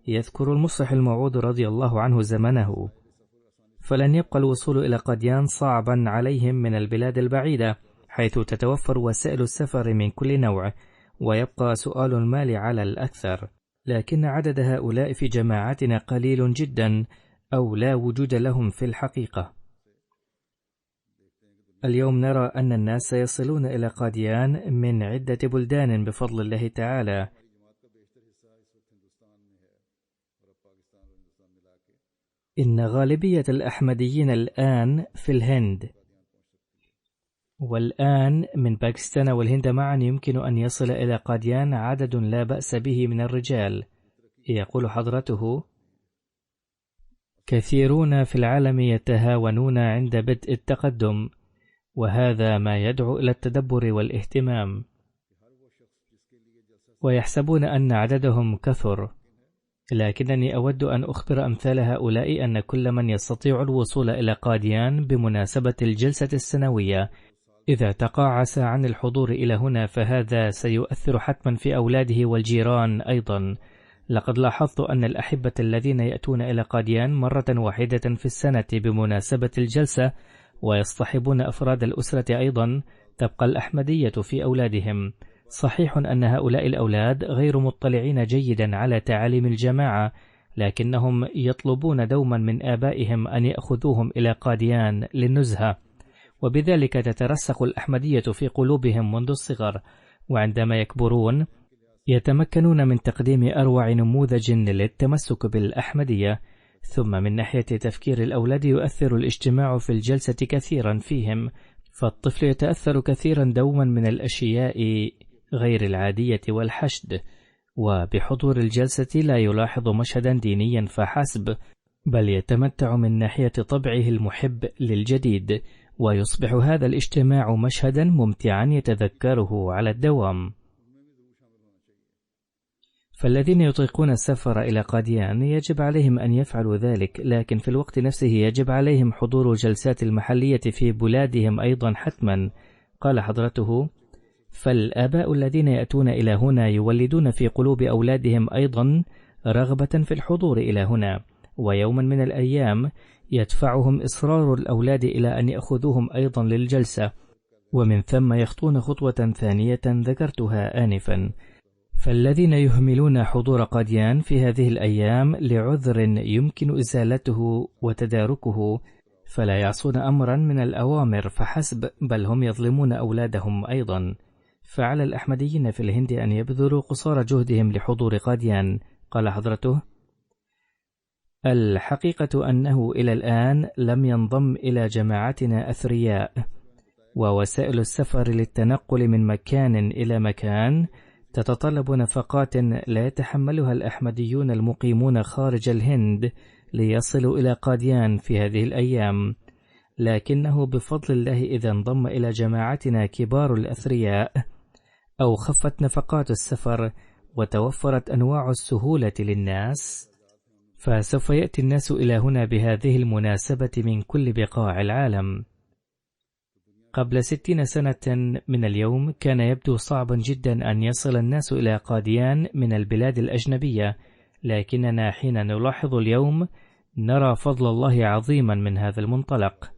يذكر المصلح الموعود رضي الله عنه زمنه، فلن يبقى الوصول إلى قاديان صعبا عليهم من البلاد البعيدة، حيث تتوفر وسائل السفر من كل نوع، ويبقى سؤال المال على الأكثر. لكن عدد هؤلاء في جماعاتنا قليل جدا أو لا وجود لهم في الحقيقة. اليوم نرى أن الناس يصلون إلى قاديان من عدة بلدان بفضل الله تعالى. إن غالبية الأحمديين الآن في الهند، والآن من باكستان والهند معا يمكن أن يصل إلى قاديان عدد لا بأس به من الرجال. يقول حضرته: كثيرون في العالم يتهاونون عند بدء التقدم، وهذا ما يدعو إلى التدبر والاهتمام، ويحسبون أن عددهم كثر. لكنني أود أن أخبر أمثال هؤلاء أن كل من يستطيع الوصول إلى قاديان بمناسبة الجلسة السنوية إذا تقاعس عن الحضور إلى هنا فهذا سيؤثر حتما في أولاده والجيران أيضا. لقد لاحظت أن الأحبة الذين يأتون إلى قاديان مرة واحدة في السنة بمناسبة الجلسة ويصطحبون أفراد الأسرة أيضا تبقى الأحمدية في أولادهم. صحيح أن هؤلاء الأولاد غير مطلعين جيدا على تعاليم الجماعة، لكنهم يطلبون دوما من آبائهم أن يأخذوهم إلى قاديان للنزهة، وبذلك تترسخ الأحمدية في قلوبهم منذ الصغر، وعندما يكبرون يتمكنون من تقديم أروع نموذج للتمسك بالأحمدية. ثم من ناحية تفكير الأولاد يؤثر الاجتماع في الجلسة كثيرا فيهم، فالطفل يتأثر كثيرا دوما من الأشياء غير العادية والحشد، وبحضور الجلسة لا يلاحظ مشهدا دينيا فحسب، بل يتمتع من ناحية طبعه المحب للجديد، ويصبح هذا الاجتماع مشهدا ممتعا يتذكره على الدوام. فالذين يطيقون السفر إلى قاديان يجب عليهم أن يفعلوا ذلك، لكن في الوقت نفسه يجب عليهم حضور جلسات المحلية في بلادهم أيضا حتما. قال حضرته: فالآباء الذين يأتون إلى هنا يولدون في قلوب أولادهم أيضا رغبة في الحضور إلى هنا، ويوما من الأيام يدفعهم إصرار الأولاد إلى أن يأخذوهم أيضا للجلسة، ومن ثم يخطون خطوة ثانية ذكرتها آنفا. فالذين يهملون حضور قاديان في هذه الأيام لعذر يمكن إزالته وتداركه فلا يعصون أمرا من الأوامر فحسب، بل هم يظلمون أولادهم أيضا. فعلى الأحمديين في الهند أن يبذلوا قصارى جهدهم لحضور قاديان. قال حضرته: الحقيقة أنه إلى الآن لم ينضم إلى جماعتنا أثرياء، ووسائل السفر للتنقل من مكان إلى مكان تتطلب نفقات لا يتحملها الأحمديون المقيمون خارج الهند ليصلوا إلى قاديان في هذه الأيام، لكنه بفضل الله إذا انضم إلى جماعتنا كبار الأثرياء أو خفت نفقات السفر وتوفرت أنواع السهولة للناس، فسوف يأتي الناس إلى هنا بهذه المناسبة من كل بقاع العالم. قبل 60 سنة من اليوم كان يبدو صعبا جدا أن يصل الناس إلى قاديان من البلاد الأجنبية، لكننا حين نلاحظ اليوم نرى فضل الله عظيما من هذا المنطلق.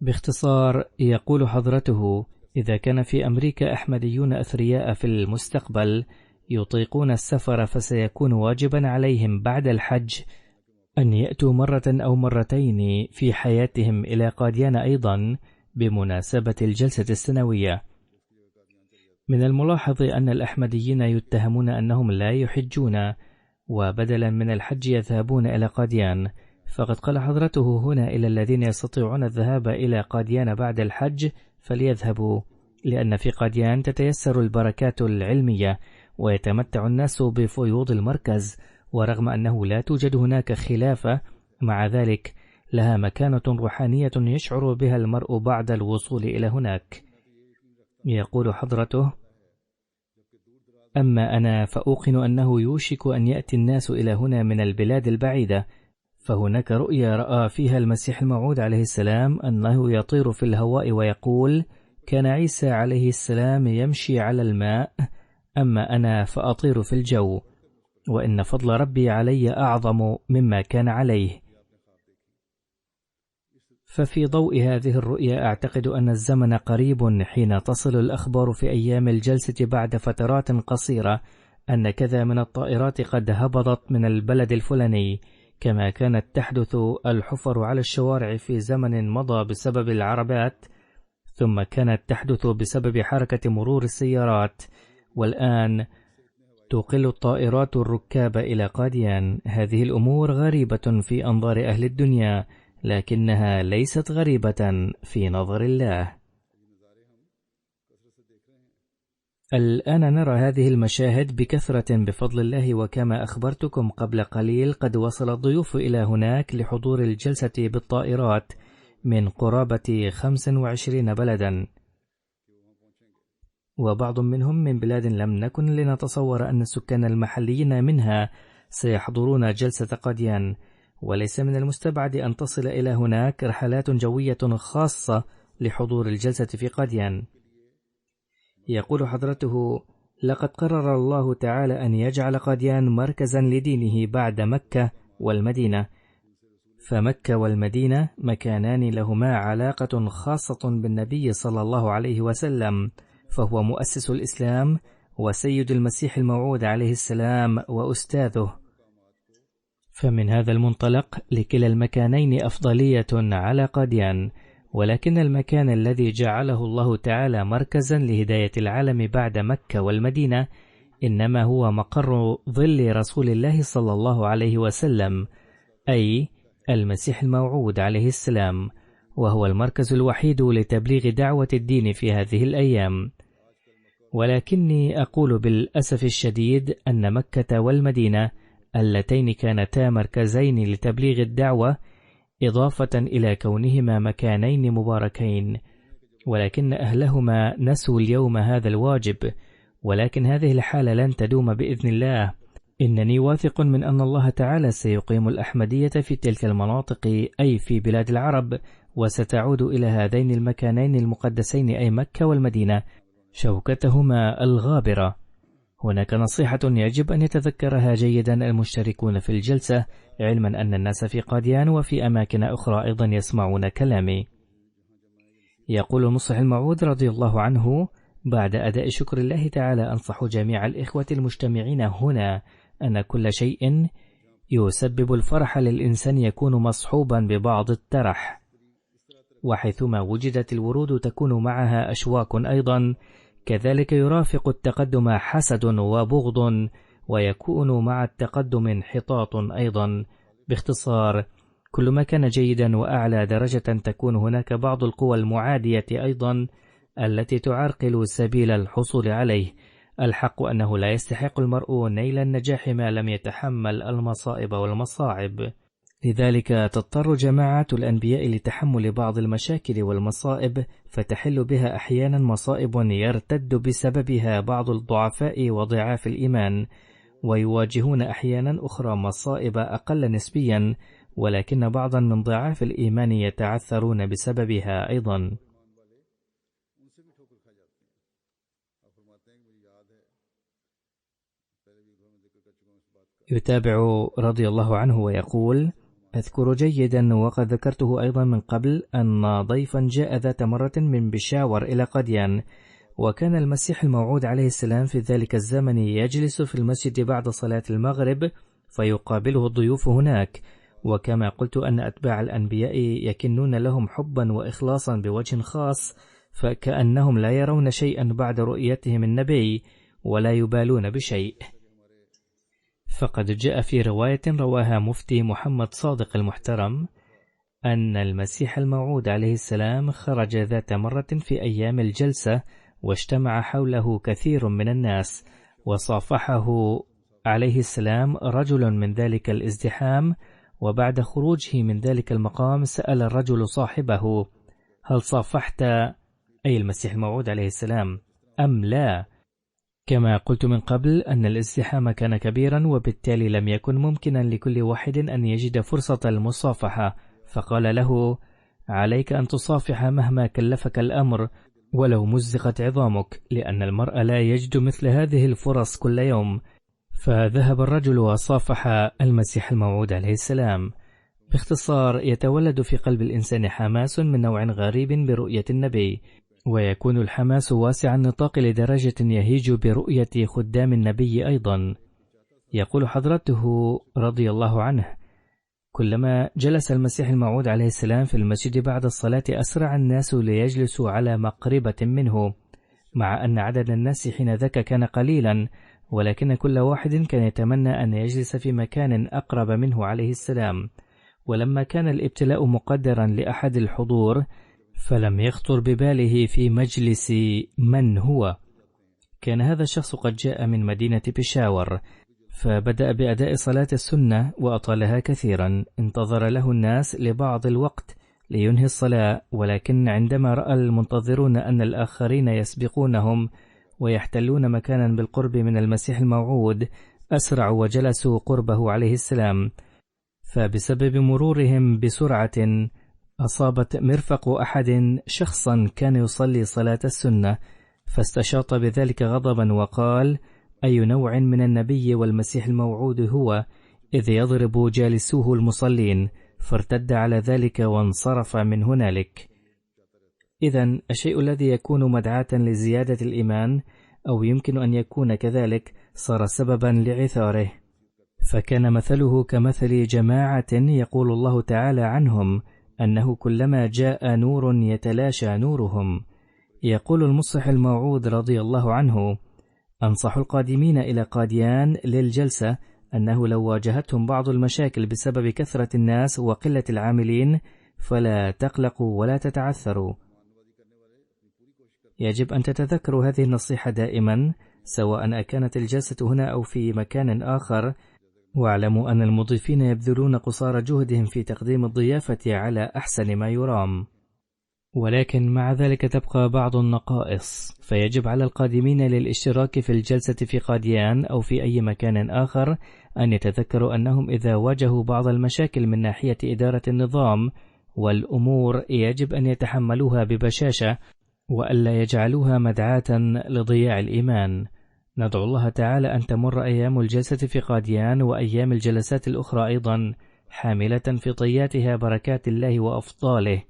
باختصار يقول حضرته: إذا كان في أمريكا أحمديون أثرياء في المستقبل يطيقون السفر، فسيكون واجبا عليهم بعد الحج أن يأتوا مرة أو مرتين في حياتهم إلى قاديان أيضا بمناسبة الجلسة السنوية. من الملاحظ أن الأحمديين يتهمون أنهم لا يحجون، وبدلا من الحج يذهبون إلى قاديان. فقد قال حضرته هنا إلى الذين يستطيعون الذهاب إلى قاديان بعد الحج فليذهبوا، لأن في قاديان تتيسر البركات العلمية ويتمتع الناس بفيوض المركز، ورغم أنه لا توجد هناك خلافة مع ذلك لها مكانة روحانية يشعر بها المرء بعد الوصول إلى هناك. يقول حضرته: أما أنا فأوقن أنه يوشك أن يأتي الناس إلى هنا من البلاد البعيدة، فهناك رؤيا رأى فيها المسيح الموعود عليه السلام أنه يطير في الهواء ويقول: كان عيسى عليه السلام يمشي على الماء، أما أنا فأطير في الجو، وإن فضل ربي علي أعظم مما كان عليه. ففي ضوء هذه الرؤية أعتقد أن الزمن قريب حين تصل الأخبار في أيام الجلسة بعد فترات قصيرة أن كذا من الطائرات قد هبطت من البلد الفلاني، كما كانت تحدث الحفر على الشوارع في زمن مضى بسبب العربات، ثم كانت تحدث بسبب حركة مرور السيارات، والآن تقل الطائرات الركاب إلى قاديان. هذه الأمور غريبة في أنظار أهل الدنيا، لكنها ليست غريبة في نظر الله. الآن نرى هذه المشاهد بكثرة بفضل الله، وكما أخبرتكم قبل قليل قد وصل الضيوف إلى هناك لحضور الجلسة بالطائرات من قرابة 25 بلدا، وبعض منهم من بلاد لم نكن لنتصور أن السكان المحليين منها سيحضرون جلسة قاديان، وليس من المستبعد أن تصل إلى هناك رحلات جوية خاصة لحضور الجلسة في قاديان. يقول حضرته: لقد قرر الله تعالى أن يجعل قاديان مركزا لدينه بعد مكة والمدينة، فمكة والمدينة مكانان لهما علاقة خاصة بالنبي صلى الله عليه وسلم، فهو مؤسس الإسلام وسيد المسيح الموعود عليه السلام وأستاذه. فمن هذا المنطلق لكلا المكانين أفضلية على قاديان، ولكن المكان الذي جعله الله تعالى مركزا لهداية العالم بعد مكة والمدينة إنما هو مقر ظل رسول الله صلى الله عليه وسلم، أي المسيح الموعود عليه السلام، وهو المركز الوحيد لتبليغ دعوة الدين في هذه الأيام. ولكني أقول بالأسف الشديد أن مكة والمدينة اللتين كانتا مركزين لتبليغ الدعوة، إضافة إلى كونهما مكانين مباركين، ولكن أهلهما نسوا اليوم هذا الواجب، ولكن هذه الحالة لن تدوم بإذن الله. إنني واثق من أن الله تعالى سيقيم الأحمدية في تلك المناطق، أي في بلاد العرب، وستعود إلى هذين المكانين المقدسين أي مكة والمدينة شوكتهما الغابرة. هناك نصيحة يجب أن يتذكرها جيدا المشتركون في الجلسة، علما أن الناس في قاديان وفي أماكن أخرى أيضا يسمعون كلامي. يقول المصلح الموعود رضي الله عنه: بعد أداء شكر الله تعالى أنصح جميع الإخوة المجتمعين هنا أن كل شيء يسبب الفرح للإنسان يكون مصحوبا ببعض الترح، وحيثما وجدت الورود تكون معها أشواك أيضا، كذلك يرافق التقدم حسد وبغض، ويكون مع التقدم انحطاط أيضا. باختصار، كل ما كان جيدا وأعلى درجة تكون هناك بعض القوى المعادية أيضا التي تعرقل سبيل الحصول عليه. الحق أنه لا يستحق المرء نيل النجاح ما لم يتحمل المصائب والمصاعب، لذلك تضطر جماعة الأنبياء لتحمل بعض المشاكل والمصائب، فتحل بها أحيانا مصائب يرتد بسببها بعض الضعفاء وضعاف الإيمان، ويواجهون أحيانا أخرى مصائب أقل نسبيا، ولكن بعضا من ضعاف الإيمان يتعثرون بسببها أيضا. يتابع رضي الله عنه ويقول: أذكر جيدا وقد ذكرته أيضا من قبل أن ضيفا جاء ذات مرة من بشاور إلى قاديان، وكان المسيح الموعود عليه السلام في ذلك الزمن يجلس في المسجد بعد صلاة المغرب فيقابله الضيوف هناك. وكما قلت أن أتباع الأنبياء يكنون لهم حبا وإخلاصا بوجه خاص، فكأنهم لا يرون شيئا بعد رؤيتهم النبي ولا يبالون بشيء. فقد جاء في رواية رواها مفتي محمد صادق المحترم أن المسيح الموعود عليه السلام خرج ذات مرة في أيام الجلسة، واجتمع حوله كثير من الناس، وصافحه عليه السلام رجل من ذلك الازدحام، وبعد خروجه من ذلك المقام سأل الرجل صاحبه: هل صافحت أي المسيح الموعود عليه السلام أم لا؟ كما قلت من قبل أن الازدحام كان كبيرا، وبالتالي لم يكن ممكنا لكل واحد أن يجد فرصة المصافحة، فقال له: عليك أن تصافح مهما كلفك الأمر ولو مزقت عظامك، لأن المرء لا يجد مثل هذه الفرص كل يوم. فذهب الرجل وصافح المسيح الموعود عليه السلام. باختصار، يتولد في قلب الإنسان حماس من نوع غريب برؤية النبي، ويكون الحماس واسع النطاق لدرجة يهيج برؤية خدام النبي أيضا. يقول حضرته رضي الله عنه: كلما جلس المسيح الموعود عليه السلام في المسجد بعد الصلاة أسرع الناس ليجلسوا على مقربة منه، مع أن عدد الناس حينذاك كان قليلا، ولكن كل واحد كان يتمنى أن يجلس في مكان أقرب منه عليه السلام. ولما كان الابتلاء مقدرا لأحد الحضور، فلم يخطر بباله في مجلس من هو. كان هذا الشخص قد جاء من مدينة بيشاور، فبدأ بأداء صلاة السنة وأطالها كثيرا. انتظر له الناس لبعض الوقت لينهي الصلاة، ولكن عندما رأى المنتظرون أن الآخرين يسبقونهم ويحتلون مكانا بالقرب من المسيح الموعود، أسرعوا وجلسوا قربه عليه السلام. فبسبب مرورهم بسرعة أصابت مرفق أحد شخصا كان يصلي صلاة السنة، فاستشاط بذلك غضبا وقال: أي نوع من النبي والمسيح الموعود هو، إذ يضرب جالسوه المصلين؟ فارتد على ذلك وانصرف من هنالك. إذن الشيء الذي يكون مدعاة لزيادة الإيمان، أو يمكن أن يكون كذلك، صار سببا لعثاره. فكان مثله كمثل جماعة يقول الله تعالى عنهم أنه كلما جاء نور يتلاشى نورهم. يقول المصلح الموعود رضي الله عنه: أنصح القادمين إلى قاديان للجلسة أنه لو واجهتهم بعض المشاكل بسبب كثرة الناس وقلة العاملين فلا تقلقوا ولا تتعثروا. يجب أن تتذكروا هذه النصيحة دائما، سواء أكانت الجلسة هنا أو في مكان آخر، واعلموا أن المضيفين يبذلون قصارى جهدهم في تقديم الضيافة على أحسن ما يرام، ولكن مع ذلك تبقى بعض النقائص، فيجب على القادمين للاشتراك في الجلسة في قاديان أو في أي مكان آخر أن يتذكروا أنهم إذا واجهوا بعض المشاكل من ناحية إدارة النظام والأمور يجب أن يتحملوها ببشاشة، وألا يجعلوها مدعاة لضياع الإيمان. ندعو الله تعالى أن تمر أيام الجلسة في قاديان وأيام الجلسات الأخرى أيضا حاملة في طياتها بركات الله وأفضاله،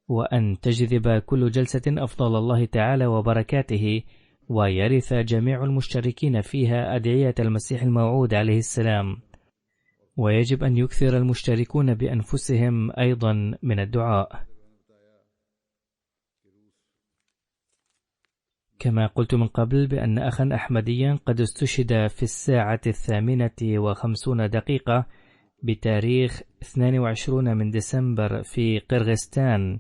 وأن تجذب كل جلسة أفضل الله تعالى وبركاته، ويرث جميع المشتركين فيها أدعية المسيح الموعود عليه السلام. ويجب أن يكثر المشتركون بأنفسهم أيضا من الدعاء. كما قلت من قبل بأن أخا أحمديا قد استشهد في 1:52 بتاريخ 22 من ديسمبر في قرغستان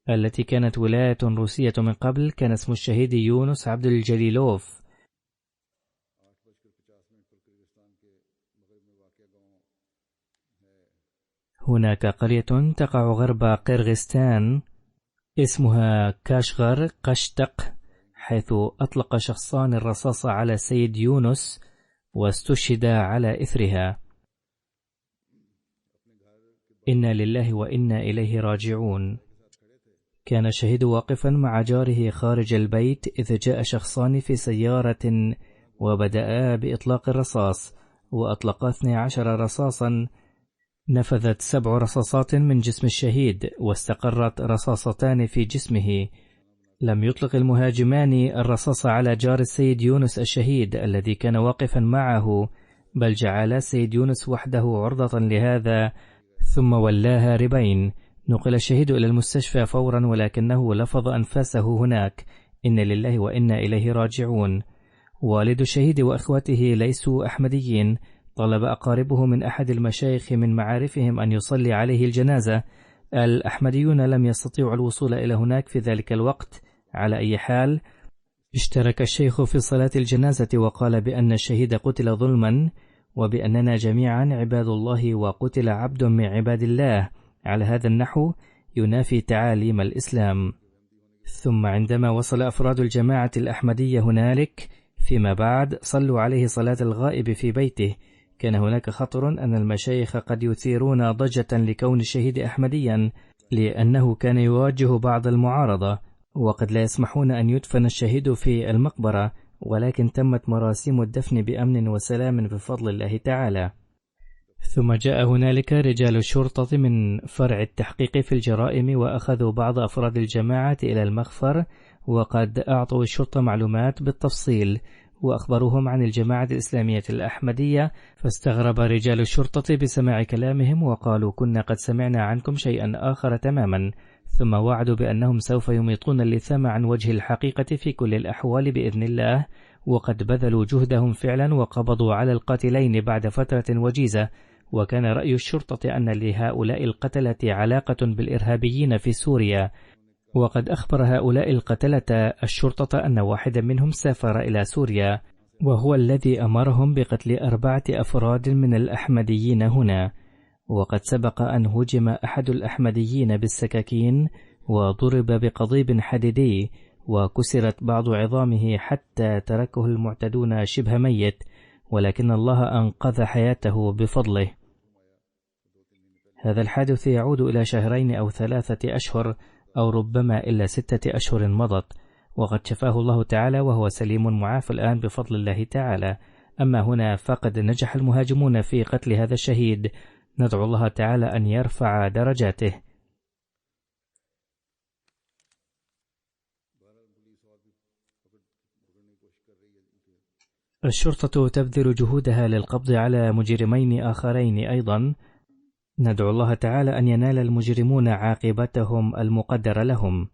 التي كانت ولاية روسية من قبل. كان اسم الشهيد يونس عبد الجليلوف. هناك قرية تقع غرب قرغستان اسمها كاشغر قشتق، حيث أطلق شخصان الرصاص على سيد يونس واستشهد على إثرها. إنا لله وإنا إليه راجعون. كان الشهيد واقفا مع جاره خارج البيت إذ جاء شخصان في سيارة وبدأا بإطلاق الرصاص، وأطلقا 12 رصاصا. نفذت 7 رصاصات من جسم الشهيد، واستقرت رصاصتان في جسمه. لم يطلق المهاجمان الرصاص على جار السيد يونس الشهيد الذي كان واقفا معه، بل جعل السيد يونس وحده عرضة لهذا، ثم ولا هاربين. نقل الشهيد إلى المستشفى فورا، ولكنه لفظ أنفاسه هناك. إن لله وإنا إليه راجعون. والد الشهيد وأخوته ليسوا أحمديين. طلب أقاربه من أحد المشايخ من معارفهم أن يصلي عليه الجنازة. الأحمديون لم يستطيعوا الوصول إلى هناك في ذلك الوقت. على أي حال، اشترك الشيخ في صلاة الجنازة وقال بأن الشهيد قتل ظلما، وبأننا جميعا عباد الله وقتل عبد من عباد الله. على هذا النحو ينافي تعاليم الإسلام. ثم عندما وصل أفراد الجماعة الأحمدية هنالك فيما بعد صلوا عليه صلاة الغائب في بيته. كان هناك خطر أن المشايخ قد يثيرون ضجة لكون الشهيد أحمديا، لأنه كان يواجه بعض المعارضة، وقد لا يسمحون أن يدفن الشهيد في المقبرة، ولكن تمت مراسم الدفن بأمن وسلام بفضل الله تعالى. ثم جاء هنالك رجال الشرطة من فرع التحقيق في الجرائم وأخذوا بعض أفراد الجماعة إلى المخفر، وقد أعطوا الشرطة معلومات بالتفصيل وأخبروهم عن الجماعة الإسلامية الأحمدية، فاستغرب رجال الشرطة بسماع كلامهم وقالوا: كنا قد سمعنا عنكم شيئا آخر تماما. ثم وعدوا بأنهم سوف يميطون اللثام عن وجه الحقيقة في كل الأحوال بإذن الله، وقد بذلوا جهدهم فعلا وقبضوا على القاتلين بعد فترة وجيزة. وكان رأي الشرطة أن لهؤلاء القتلة علاقة بالإرهابيين في سوريا، وقد أخبر هؤلاء القتلة الشرطة أن واحدا منهم سافر إلى سوريا، وهو الذي أمرهم بقتل 4 أفراد من الأحمديين هنا. وقد سبق أن هجم أحد الأحمديين بالسكاكين وضرب بقضيب حديدي وكسرت بعض عظامه حتى تركه المعتدون شبه ميت، ولكن الله أنقذ حياته بفضله. هذا الحادث يعود إلى 2 أو 3 أشهر أو ربما إلا 6 أشهر مضت، وقد شفاه الله تعالى وهو سليم معاف الآن بفضل الله تعالى. أما هنا فقد نجح المهاجمون في قتل هذا الشهيد، ندعو الله تعالى أن يرفع درجاته. الشرطة تبذل جهودها للقبض على مجرمين آخرين أيضا، ندعو الله تعالى أن ينال المجرمون عاقبتهم المقدر لهم.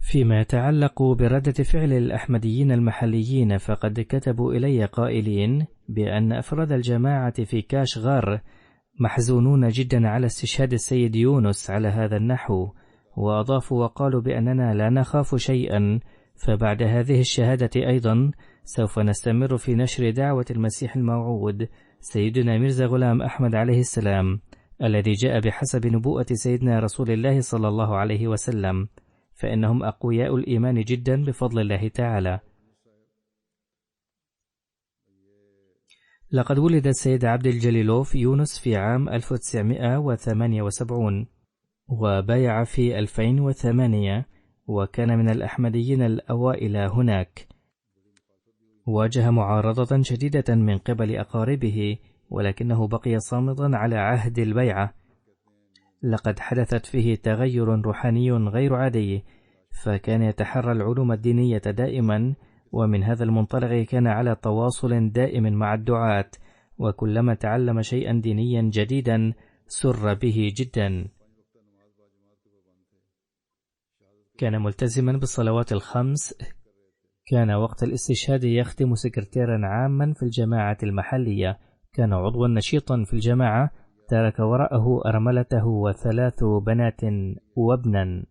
فيما يتعلق بردة فعل الأحمديين المحليين، فقد كتبوا إلي قائلين بأن أفراد الجماعة في كاشغر محزونون جدا على استشهاد السيد يونس على هذا النحو، وأضافوا وقالوا بأننا لا نخاف شيئا، فبعد هذه الشهادة أيضا سوف نستمر في نشر دعوة المسيح الموعود سيدنا ميرزا غلام أحمد عليه السلام، الذي جاء بحسب نبوءة سيدنا رسول الله صلى الله عليه وسلم، فإنهم أقوياء الإيمان جدا بفضل الله تعالى. لقد ولد السيد عبد الجليلوف يونس في عام 1978 وبايع في 2008، وكان من الأحمديين الأوائل هناك. واجه معارضة شديدة من قبل أقاربه، ولكنه بقي صامدا على عهد البيعة. لقد حدثت فيه تغير روحاني غير عادي، فكان يتحرى العلوم الدينية دائما، ومن هذا المنطلق كان على تواصل دائم مع الدعاة، وكلما تعلم شيئا دينيا جديدا سر به جدا. كان ملتزما بالصلوات الخمس. كان وقت الاستشهاد يخدم سكرتيرا عاما في الجماعة المحلية. كان عضوا نشيطا في الجماعة، ترك وراءه أرملته و3 بنات وابنا.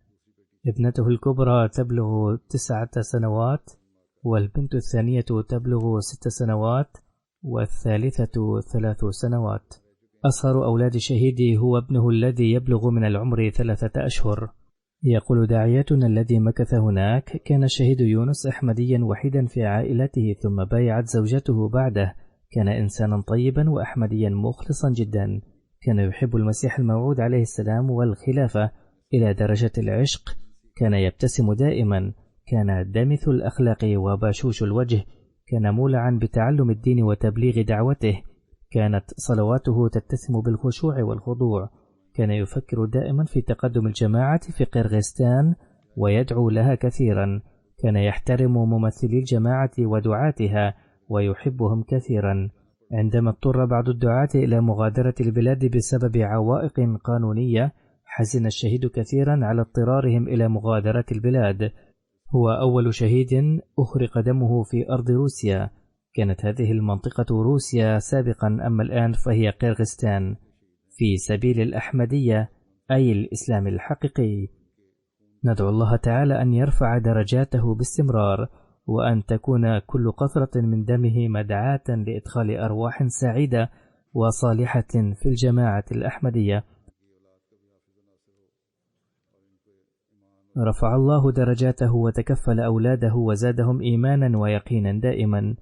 ابنته الكبرى تبلغ 9 سنوات، والبنت الثانية تبلغ 6 سنوات، والثالثة 3 سنوات. أصغر أولاد شهيدي هو ابنه الذي يبلغ من العمر 3 أشهر. يقول داعيتنا الذي مكث هناك: كان الشهيد يونس أحمديا وحيدا في عائلته، ثم بايعت زوجته بعده. كان إنسانا طيبا وأحمديا مخلصا جدا، كان يحب المسيح الموعود عليه السلام والخلافة إلى درجة العشق، كان يبتسم دائما، كان دمث الأخلاق وبشوش الوجه، كان مولعا بتعلم الدين وتبليغ دعوته، كانت صلواته تتسم بالخشوع والخضوع، كان يفكر دائما في تقدم الجماعة في قرغيزستان ويدعو لها كثيرا، كان يحترم ممثلي الجماعة ودعاتها ويحبهم كثيرا. عندما اضطر بعض الدعاة إلى مغادرة البلاد بسبب عوائق قانونية، حزن الشهيد كثيرا على اضطرارهم إلى مغادرة البلاد. هو أول شهيد أخرق دمه في أرض روسيا. كانت هذه المنطقة روسيا سابقا، أما الآن فهي قرغيزستان، في سبيل الأحمدية أي الإسلام الحقيقي. ندعو الله تعالى أن يرفع درجاته باستمرار، وأن تكون كل قطرة من دمه مدعاة لإدخال أرواح سعيدة وصالحة في الجماعة الأحمدية. رفع الله درجاته وتكفل أولاده وزادهم إيمانا ويقينا دائما.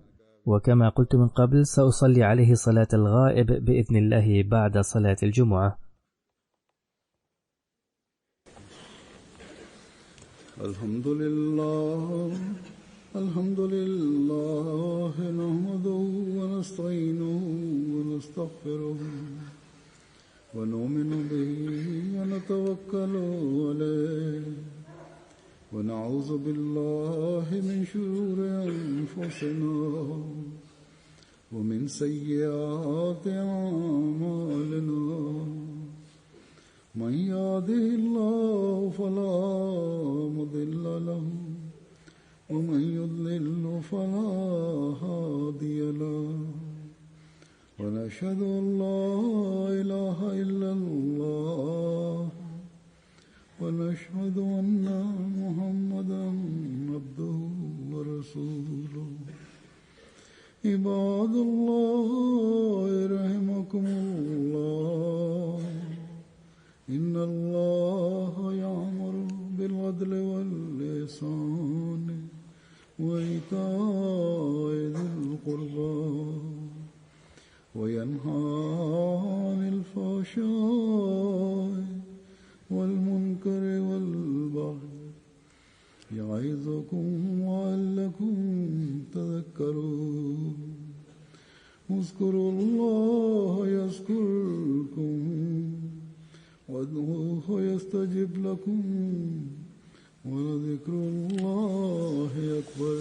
وكما قلت من قبل، سأصلي عليه صلاة الغائب بإذن الله بعد صلاة الجمعة. الحمد لله الحمد لله نحمده ونستعينه ونستغفره ونؤمن به ونتوكل عليه ونعوذ بالله من شرور أنفسنا ومن سيئات أعمالنا من يهده الله فلا مضل له ومن يضلل فلا هادي له ونشهد أن لا إله إلا الله ونشهد أن محمدا عبده ورسوله عباد الله رحمكم الله إن الله يأمر بالعدل والإحسان وإيتاء ذي القربى وينهى عن الفحشاء والمنكر والبغي يعظكم لعلكم تذكرون اذكروا الله يذكركم وادعوه يستجب لكم ولذكر الله أكبر